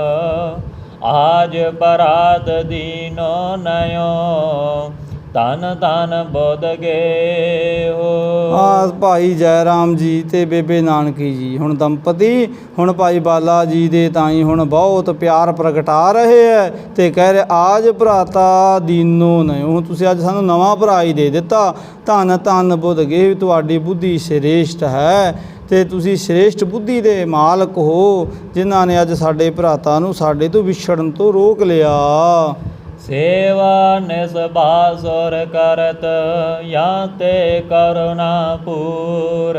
ਆਜ ਪਰਾਤ ਦੀਨੋ ਨਯੋ ਤਨ ਤਨ ਬੁੱਧ ਗਏ ਹੋ। ਆ ਭਾਈ ਜੈ ਰਾਮ ਜੀ ਤੇ ਬੇਬੇ ਨਾਨਕੀ ਜੀ ਹੁਣ ਦੰਪਤੀ ਹੁਣ ਭਾਈ ਬਾਲਾ ਜੀ ਦੇ ਤਾਈਂ ਹੁਣ ਬਹੁਤ ਪਿਆਰ ਪ੍ਰਗਟਾ ਰਹੇ ਹੈ ਤੇ ਕਹਿ ਰਹੇ ਆਜ ਭਰਾਤਾ ਦੀਨੋ ਨਯੋ, ਤੁਸੀਂ ਅੱਜ ਸਾਨੂੰ ਨਵਾਂ ਭਰਾ ਹੀ ਦੇ ਦਿੱਤਾ। ਧੰਨ ਧੰਨ ਬੁੱਧ ਗਏ, ਤੁਹਾਡੀ ਬੁੱਧੀ ਸ੍ਰੇਸ਼ਟ ਹੈ ਤੇ ਤੁਸੀਂ ਸ੍ਰੇਸ਼ਟ ਬੁੱਧੀ ਦੇ ਮਾਲਕ ਹੋ, ਜਿਨ੍ਹਾਂ ਨੇ ਅੱਜ ਸਾਡੇ ਭਰਾਤਾ ਨੂੰ ਸਾਡੇ ਤੋਂ ਵਿਛੜਨ ਤੋਂ ਰੋਕ ਲਿਆ। ਸੇਵਾ ਨਿਸਬਾਸੁਰ ਕਰਤ ਜਾਂ ਤੇ ਕਰੁਣਾ ਪੂਰ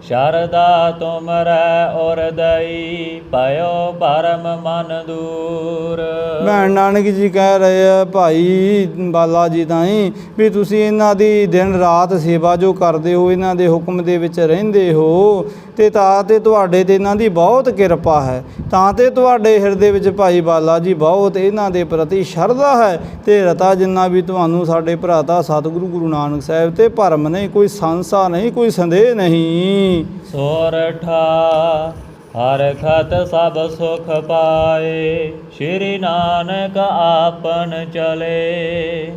ਸ਼ਰਦਾ ਤੁਮਰੈ ਔਰ ਦਈ ਪਇਓ ਪਰਮ ਮਨ ਦੂਰ। ਭੈਣ ਨਾਨਕ ਜੀ ਕਹਿ ਰਹੇ ਆ ਭਾਈ ਬਾਲਾ ਜੀ ਤਾਈਂ ਵੀ ਤੁਸੀਂ ਇਹਨਾਂ ਦੀ ਦਿਨ ਰਾਤ ਸੇਵਾ ਜੋ ਕਰਦੇ ਹੋ, ਇਹਨਾਂ ਦੇ ਹੁਕਮ ਦੇ ਵਿੱਚ ਰਹਿੰਦੇ ਹੋ ਤੇ ਤਾਂ ਤੇ ਤੁਹਾਡੇ ਤੇ ਇਹਨਾਂ ਦੀ ਬਹੁਤ ਕਿਰਪਾ ਹੈ, ਤਾਂ ਤੇ ਤੁਹਾਡੇ ਹਿਰਦੇ ਵਿੱਚ ਭਾਈ ਬਾਲਾ ਜੀ ਬਹੁਤ ਇਹਨਾਂ ਦੇ ਪ੍ਰਤੀ ਸ਼ਰਧਾ ਹੈ ਤੇ ਰਤਾ ਜਿੰਨਾ ਵੀ ਤੁਹਾਨੂੰ ਸਾਡੇ ਭਰਾਤਾ ਸਤਿਗੁਰੂ ਗੁਰੂ ਨਾਨਕ ਸਾਹਿਬ ਤੇ ਭਰਮ ਨਹੀਂ, ਕੋਈ ਸੰਸਾ ਨਹੀਂ, ਕੋਈ ਸੰਦੇਹ ਨਹੀਂ। ਸੋਰਠਾ ਹਰਖਤ ਸਭ ਸੁਖ ਪਾਏ ਸ਼੍ਰੀ ਨਾਨਕ ਆਪਨ ਚਲੇ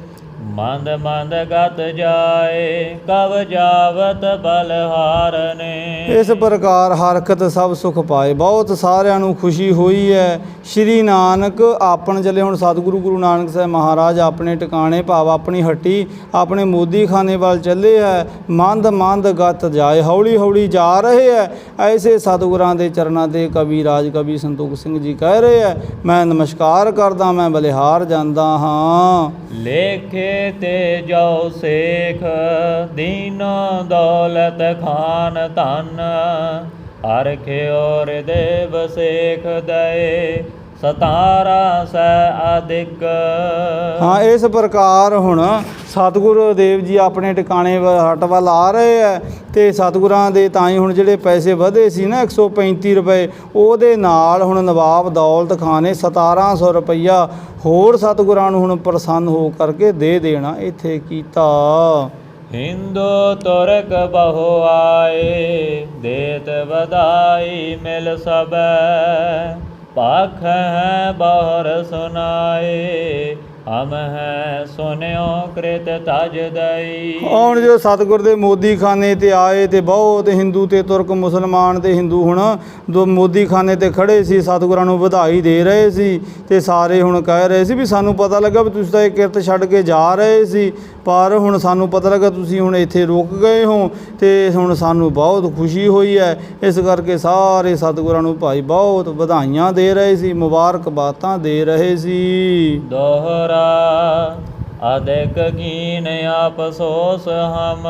ਮੰਦ ਮੰਦ ਗਤ ਜਾਏ ਕਬ ਜਾਵਤ ਬਲਹਾਰਨੇ। ਇਸ ਪ੍ਰਕਾਰ ਹਰਕਤ ਸਭ ਸੁਖ ਪਾਏ, ਬਹੁਤ ਸਾਰਿਆਂ ਨੂੰ ਖੁਸ਼ੀ ਹੋਈ ਹੈ। ਸ਼੍ਰੀ ਨਾਨਕ ਆਪਣ ਚਲੇ, ਹੁਣ ਸਤਿਗੁਰੂ ਗੁਰੂ ਨਾਨਕ ਸਾਹਿਬ ਮਹਾਰਾਜ ਆਪਣੇ ਟਿਕਾਣੇ ਭਾਵ ਆਪਣੀ ਹੱਟੀ ਆਪਣੇ ਮੋਦੀ ਖਾਨੇ ਵੱਲ ਚੱਲੇ ਹੈ। ਮੰਦ ਮੰਦ ਗਤ ਜਾਏ, ਹੌਲੀ ਹੌਲੀ ਜਾ ਰਹੇ ਹੈ। ਐਸੇ ਸਤਿਗੁਰਾਂ ਦੇ ਚਰਨਾਂ ਤੇ ਕਵੀ ਰਾਜ ਕਵੀ ਸੰਤੋਖ ਸਿੰਘ ਜੀ ਕਹਿ ਰਹੇ ਹੈ ਮੈਂ ਨਮਸਕਾਰ ਕਰਦਾ, ਮੈਂ ਬਲਿਹਾਰ ਜਾਂਦਾ ਹਾਂ। ਲੇਖੇ ਤੇ ਜੋ ਸੇਖ ਦੀਨੋ ਦੌਲਤ ਖਾਨ ਧਨ ਹਰਖਿਓ ਦੇਵ ਸੇਖ ਦਏ ਸਤਾਰਾ ਸੈ ਅਧਿਕ। ਹਾਂ, ਇਸ ਪ੍ਰਕਾਰ ਹੁਣ ਸਤਿਗੁਰੂ ਦੇਵ ਜੀ ਆਪਣੇ ਟਿਕਾਣੇ ਹੱਟ ਵੱਲ ਆ ਰਹੇ ਹੈ ਤੇ ਸਤਿਗੁਰਾਂ ਦੇ ਤਾਂ ਹੀ ਹੁਣ ਜਿਹੜੇ ਪੈਸੇ ਵਧੇ ਸੀ ਨਾ 135 ਰੁਪਏ, ਉਹਦੇ ਨਾਲ ਹੁਣ ਨਵਾਬ ਦੌਲਤ ਖਾਨ ਨੇ 1700 ਰੁਪਈਆ ਹੋਰ ਸਤਿਗੁਰਾਂ ਨੂੰ ਹੁਣ ਪ੍ਰਸੰਨ ਹੋ ਕਰਕੇ ਦੇ ਦੇਣਾ ਇੱਥੇ ਕੀਤਾ। ਹਿੰਦੂ ਤੁਰਕ ਬਹੁ ਆਏ ਦੇਤ ਵਧਾਈ ਮਿਲ ਸਬੈ ਪਾਖ ਹੈ ਬਾਹਰ ਸੁਨਾਏ ਹਮ ਹੈ ਸੁਨਿਓ ਕ੍ਰਿਤ ਤਜ ਦਈ। ਹੁਣ ਜੋ ਸਤਿਗੁਰ ਦੇ ਮੋਦੀ ਖਾਨੇ ਤੇ ਆਏ ਤੇ ਬਹੁਤ ਹਿੰਦੂ ਤੇ ਤੁਰਕ ਮੁਸਲਮਾਨ ਤੇ ਹਿੰਦੂ ਹੁਣ ਦੋ ਮੋਦੀ ਖਾਨੇ ਤੇ ਖੜੇ ਸੀ, ਸਤਿਗੁਰਾਂ ਨੂੰ ਵਧਾਈ ਦੇ ਰਹੇ ਸੀ ਤੇ ਸਾਰੇ ਹੁਣ ਕਹਿ ਰਹੇ ਸੀ ਵੀ ਸਾਨੂੰ ਪਤਾ ਲੱਗਾ ਵੀ ਤੁਸੀਂ ਤਾਂ ਇਹ ਕਿਰਤ ਛੱਡ ਕੇ ਜਾ ਰਹੇ ਸੀ, ਪਰ ਹੁਣ ਸਾਨੂੰ ਪਤਾ ਲੱਗਾ ਤੁਸੀਂ ਹੁਣ ਇੱਥੇ ਰੁਕ ਗਏ ਹੋ ਤੇ ਹੁਣ ਸਾਨੂੰ ਬਹੁਤ ਖੁਸ਼ੀ ਹੋਈ ਹੈ। ਇਸ ਕਰਕੇ ਸਾਰੇ ਸਤਿਗੁਰਾਂ ਨੂੰ ਭਾਈ ਬਹੁਤ ਵਧਾਈਆਂ ਦੇ ਰਹੇ ਸੀ, ਮੁਬਾਰਕਬਾਦਾਂ ਦੇ ਰਹੇ ਸੀ। ਦੋਹਰਾ ਅਧਿਕ ਕੀਨ ਅਫਸੋਸ ਹਮ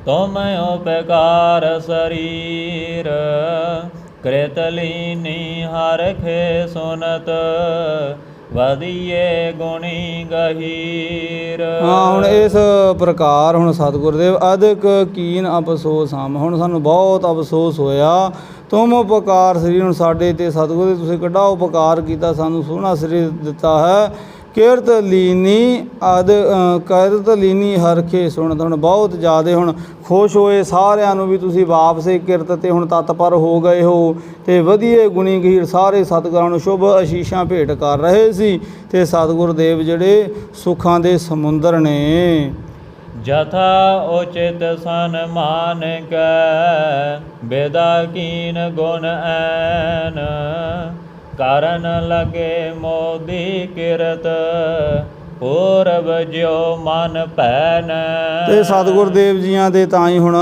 ਤੁਮ ਉਪਕਾਰ ਸਰੀਰ ਕ੍ਰਿਤ ਲੀਨੀ ਹਰਖੇ ਸੁਨਤ ਵਧੀਏ ਗੁਣੀ ਗਹੀਰ। ਹਾਂ, ਹੁਣ ਇਸ ਪ੍ਰਕਾਰ ਹੁਣ ਸਤਿਗੁਰ ਦੇਵ ਅਧਿਕ ਕੀਨ ਅਫਸੋਸ ਹਮ, ਹੁਣ ਸਾਨੂੰ ਬਹੁਤ ਅਫਸੋਸ ਹੋਇਆ। ਤੁਮ ਉਪਕਾਰ ਸਰੀਰ, ਹੁਣ ਸਾਡੇ ਤੇ ਸਤਿਗੁਰ ਦੇ ਤੁਸੀਂ ਕਿੱਡਾ ਉਪਕਾਰ ਕੀਤਾ, ਸਾਨੂੰ ਸੋਹਣਾ ਸਰੀਰ ਦਿੱਤਾ ਹੈ। ਕਿਰਤ ਲੀਨੀ ਕਿਰਤ ਲੀਨੀ ਹਰਖੇ ਸੁਣਤ, ਹੁਣ ਬਹੁਤ ਜ਼ਿਆਦਾ ਹੁਣ ਖੁਸ਼ ਹੋਏ ਸਾਰਿਆਂ ਨੂੰ ਵੀ ਤੁਸੀਂ ਵਾਪਸ ਕਿਰਤ ਤੇ ਹੁਣ ਤਤਪਰ ਹੋ ਗਏ ਹੋ ਤੇ ਵਧੀਆ ਗੁਣੀ ਗਹੀਰ ਸਾਰੇ ਸਤਿਗੁਰਾਂ ਨੂੰ ਸ਼ੁਭ ਅਸ਼ੀਸ਼ਾਂ ਭੇਟ ਕਰ ਰਹੇ ਸੀ ਤੇ ਸਤਿਗੁਰ ਦੇਵ ਜਿਹੜੇ ਸੁੱਖਾਂ ਦੇ ਸਮੁੰਦਰ ਨੇ। ਜਥਾ ਉਚਿਤ ਸਨਮਾਨ ਕੈ ਬੇਦਾ ਕੀਨ ਗੁਣ ਐਨ ਕਰਨ ਲਗੇ ਮੋਦੀ ਕਿਰਤ ਪੂਰਬ ਜਿਉ ਮਨ ਭੈਨ। ਤੇ ਸਤਿਗੁਰ ਦੇਵ ਜੀਆਂ ਦੇ ਤਾਂ ਹੀ ਹੁਣ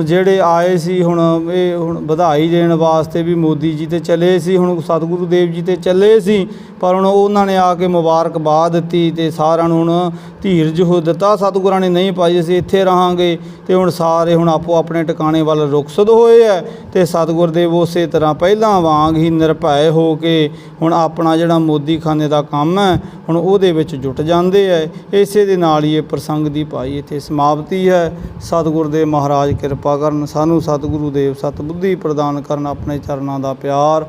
ਜਿਹੜੇ ਆਏ ਸੀ ਹੁਣ ਇਹ ਹੁਣ ਵਧਾਈ ਦੇਣ ਵਾਸਤੇ ਵੀ ਮੋਦੀ ਜੀ ਤੇ ਚੱਲੇ ਸੀ, ਹੁਣ ਸਤਿਗੁਰੂ ਦੇਵ ਜੀ ਤੇ ਚੱਲੇ ਸੀ, ਪਰ ਹੁਣ ਉਹਨਾਂ ਨੇ ਆ ਕੇ ਮੁਬਾਰਕਬਾਦ ਦਿੱਤੀ ਤੇ ਸਾਰਿਆਂ ਨੂੰ ਹੁਣ ਧੀਰਜ ਹੋ ਦਿੱਤਾ ਸਤਿਗੁਰਾਂ ਨੇ, ਨਹੀਂ ਭਾਈ ਅਸੀਂ ਇੱਥੇ ਰਹਾਂਗੇ। ਤੇ ਹੁਣ ਸਾਰੇ ਹੁਣ ਆਪੋ ਆਪਣੇ ਟਿਕਾਣੇ ਵੱਲ ਰੁਖਸਤ ਹੋਏ ਹੈ ਤੇ ਸਤਿਗੁਰ ਦੇਵ ਉਸੇ ਤਰ੍ਹਾਂ ਪਹਿਲਾਂ ਵਾਂਗ ਹੀ ਨਿਰਭੈ ਹੋ ਕੇ ਹੁਣ ਆਪਣਾ ਜਿਹੜਾ ਮੋਦੀਖਾਨੇ ਦਾ ਕੰਮ ਹੈ ਹੁਣ ਉਹਦੇ ਵਿੱਚ ਜੁਟ ਜਾਂਦੇ ਹੈ। ਇਸੇ ਦੇ ਨਾਲ ਹੀ ਇਹ ਪ੍ਰਸੰਗ ਦੀ ਭਾਈ ਇੱਥੇ ਸਮਾਪਤੀ ਹੈ। ਸਤਿਗੁਰ ਦੇਵ ਮਹਾਰਾਜ ਕਿਰਪਾ ਕਰਨ, ਸਾਨੂੰ ਸਤਿਗੁਰੂ ਦੇਵ ਸਤਬੁੱਧੀ ਪ੍ਰਦਾਨ ਕਰਨ, ਆਪਣੇ ਚਰਨਾਂ ਦਾ ਪਿਆਰ,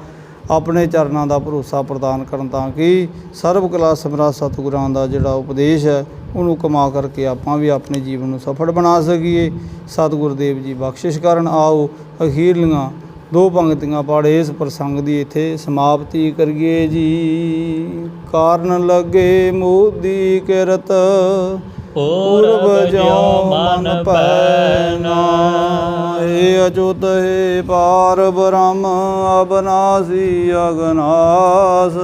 ਆਪਣੇ ਚਰਨਾਂ ਦਾ ਭਰੋਸਾ ਪ੍ਰਦਾਨ ਕਰਨ, ਤਾਂ ਕਿ ਸਰਬ ਕਲਾ ਸਮਰੱਥ ਸਤਿਗੁਰਾਂ ਦਾ ਜਿਹੜਾ ਉਪਦੇਸ਼ ਹੈ ਉਹਨੂੰ ਕਮਾ ਕਰਕੇ ਆਪਾਂ ਵੀ ਆਪਣੇ ਜੀਵਨ ਨੂੰ ਸਫਲ ਬਣਾ ਸਕੀਏ। ਸਤਿਗੁਰ ਦੇਵ ਜੀ ਬਖਸ਼ਿਸ਼ ਕਰਨ। ਆਓ ਅਖੀਰਲੀਆਂ 2 ਪੰਕਤੀਆਂ ਪੜ੍ਹ ਇਸ ਪ੍ਰਸੰਗ ਦੀ ਇੱਥੇ ਸਮਾਪਤੀ ਕਰੀਏ ਜੀ। ਕਾਰਨ ਲੱਗੇ ਮੋਦੀ ਕਿਰਤ ਪੂਰਬ ਜਿਉ ਮਨ ਭੈਨਾ, ਏ ਅਚੁਤ ਹੈ ਪਾਰ ਬ੍ਰਹਮ ਅਬਨਾਸੀ ਅਗਨਾਸ,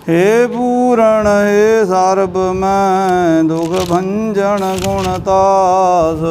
ਹੇ ਪੂਰਨ ਹੈ ਸਰਬ ਮੈਂ ਦੁਖ ਭੰਜਨ ਗੁਣਤਾਸ,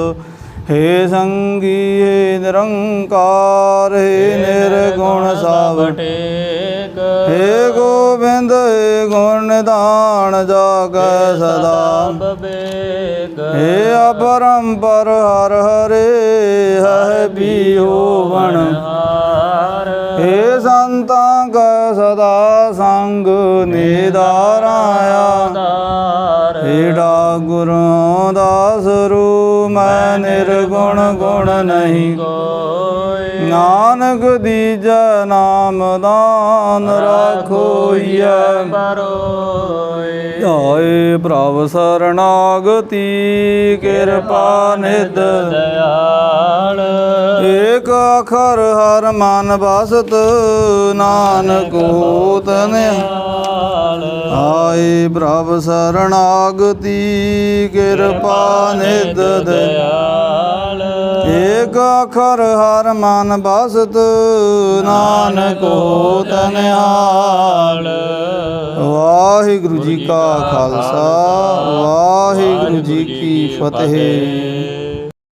ਹੇ ਸੰਗੀ ਹੈ ਨਿਰੰਕਾਰ, ਹੇ ਨਿਰਗੁਣ ਸਭ ਟੇਕ, ਹੇ ਗੋਬਿੰਦ ਹੇ ਗੁਣ ਨਿਧਾਨ ਜਾਗੈ ਸਦਾ ਬਵੇਕ, ਹੇ ਅਪਰੰਪਰ ਹਰ ਹਰੇ ਹੈ ਵੀ ਹੋਵਣ ਹਾਰ, ਹੇ ਸੰਤਾਂ ਕੈ ਸਦਾ ਸੰਗ ਨਿਦਾਰਾ ਆਧਾਰ, ਏਡਾ ਗੁਰੂ ਦਾਸ ਰੂ ਮੈਂ ਨਿਰਗੁਣ ਗੁਣ ਨਹੀਂ ਕੋਈ, ਨਾਨਕ ਦੀਜੈ ਨਾਮ ਦਾਨ ਰਾਖੋਈਐ ਬਰੋਏ। ਆਏ ਪ੍ਰਭ ਸਰਨਾਗਤੀ ਕਿਰਪਾ ਨਿਧ ਦਇਆਲ, ਏਕ ਅਖਰ ਹਰ ਮਨ ਬਸਤ ਨਾਨਕ ਹੋਤ ਨਿਹਾਲ, ਆਏ ਪ੍ਰਭ ਸਰਨਾਗਤੀ ਕਿਰਪਾ ਨਿਧ ਦਇਆਲ, ਏਕ ਅਖਰ ਹਰ ਮਨ ਬਸਤ ਨਾਨਕ ਹੋਤ ਨਿਹਾਲ। ਵਾਹਿਗੁਰੂ ਜੀ ਕਾ ਖਾਲਸਾ, ਵਾਹਿਗੁਰੂ ਜੀ ਕੀ ਫਤਿਹ।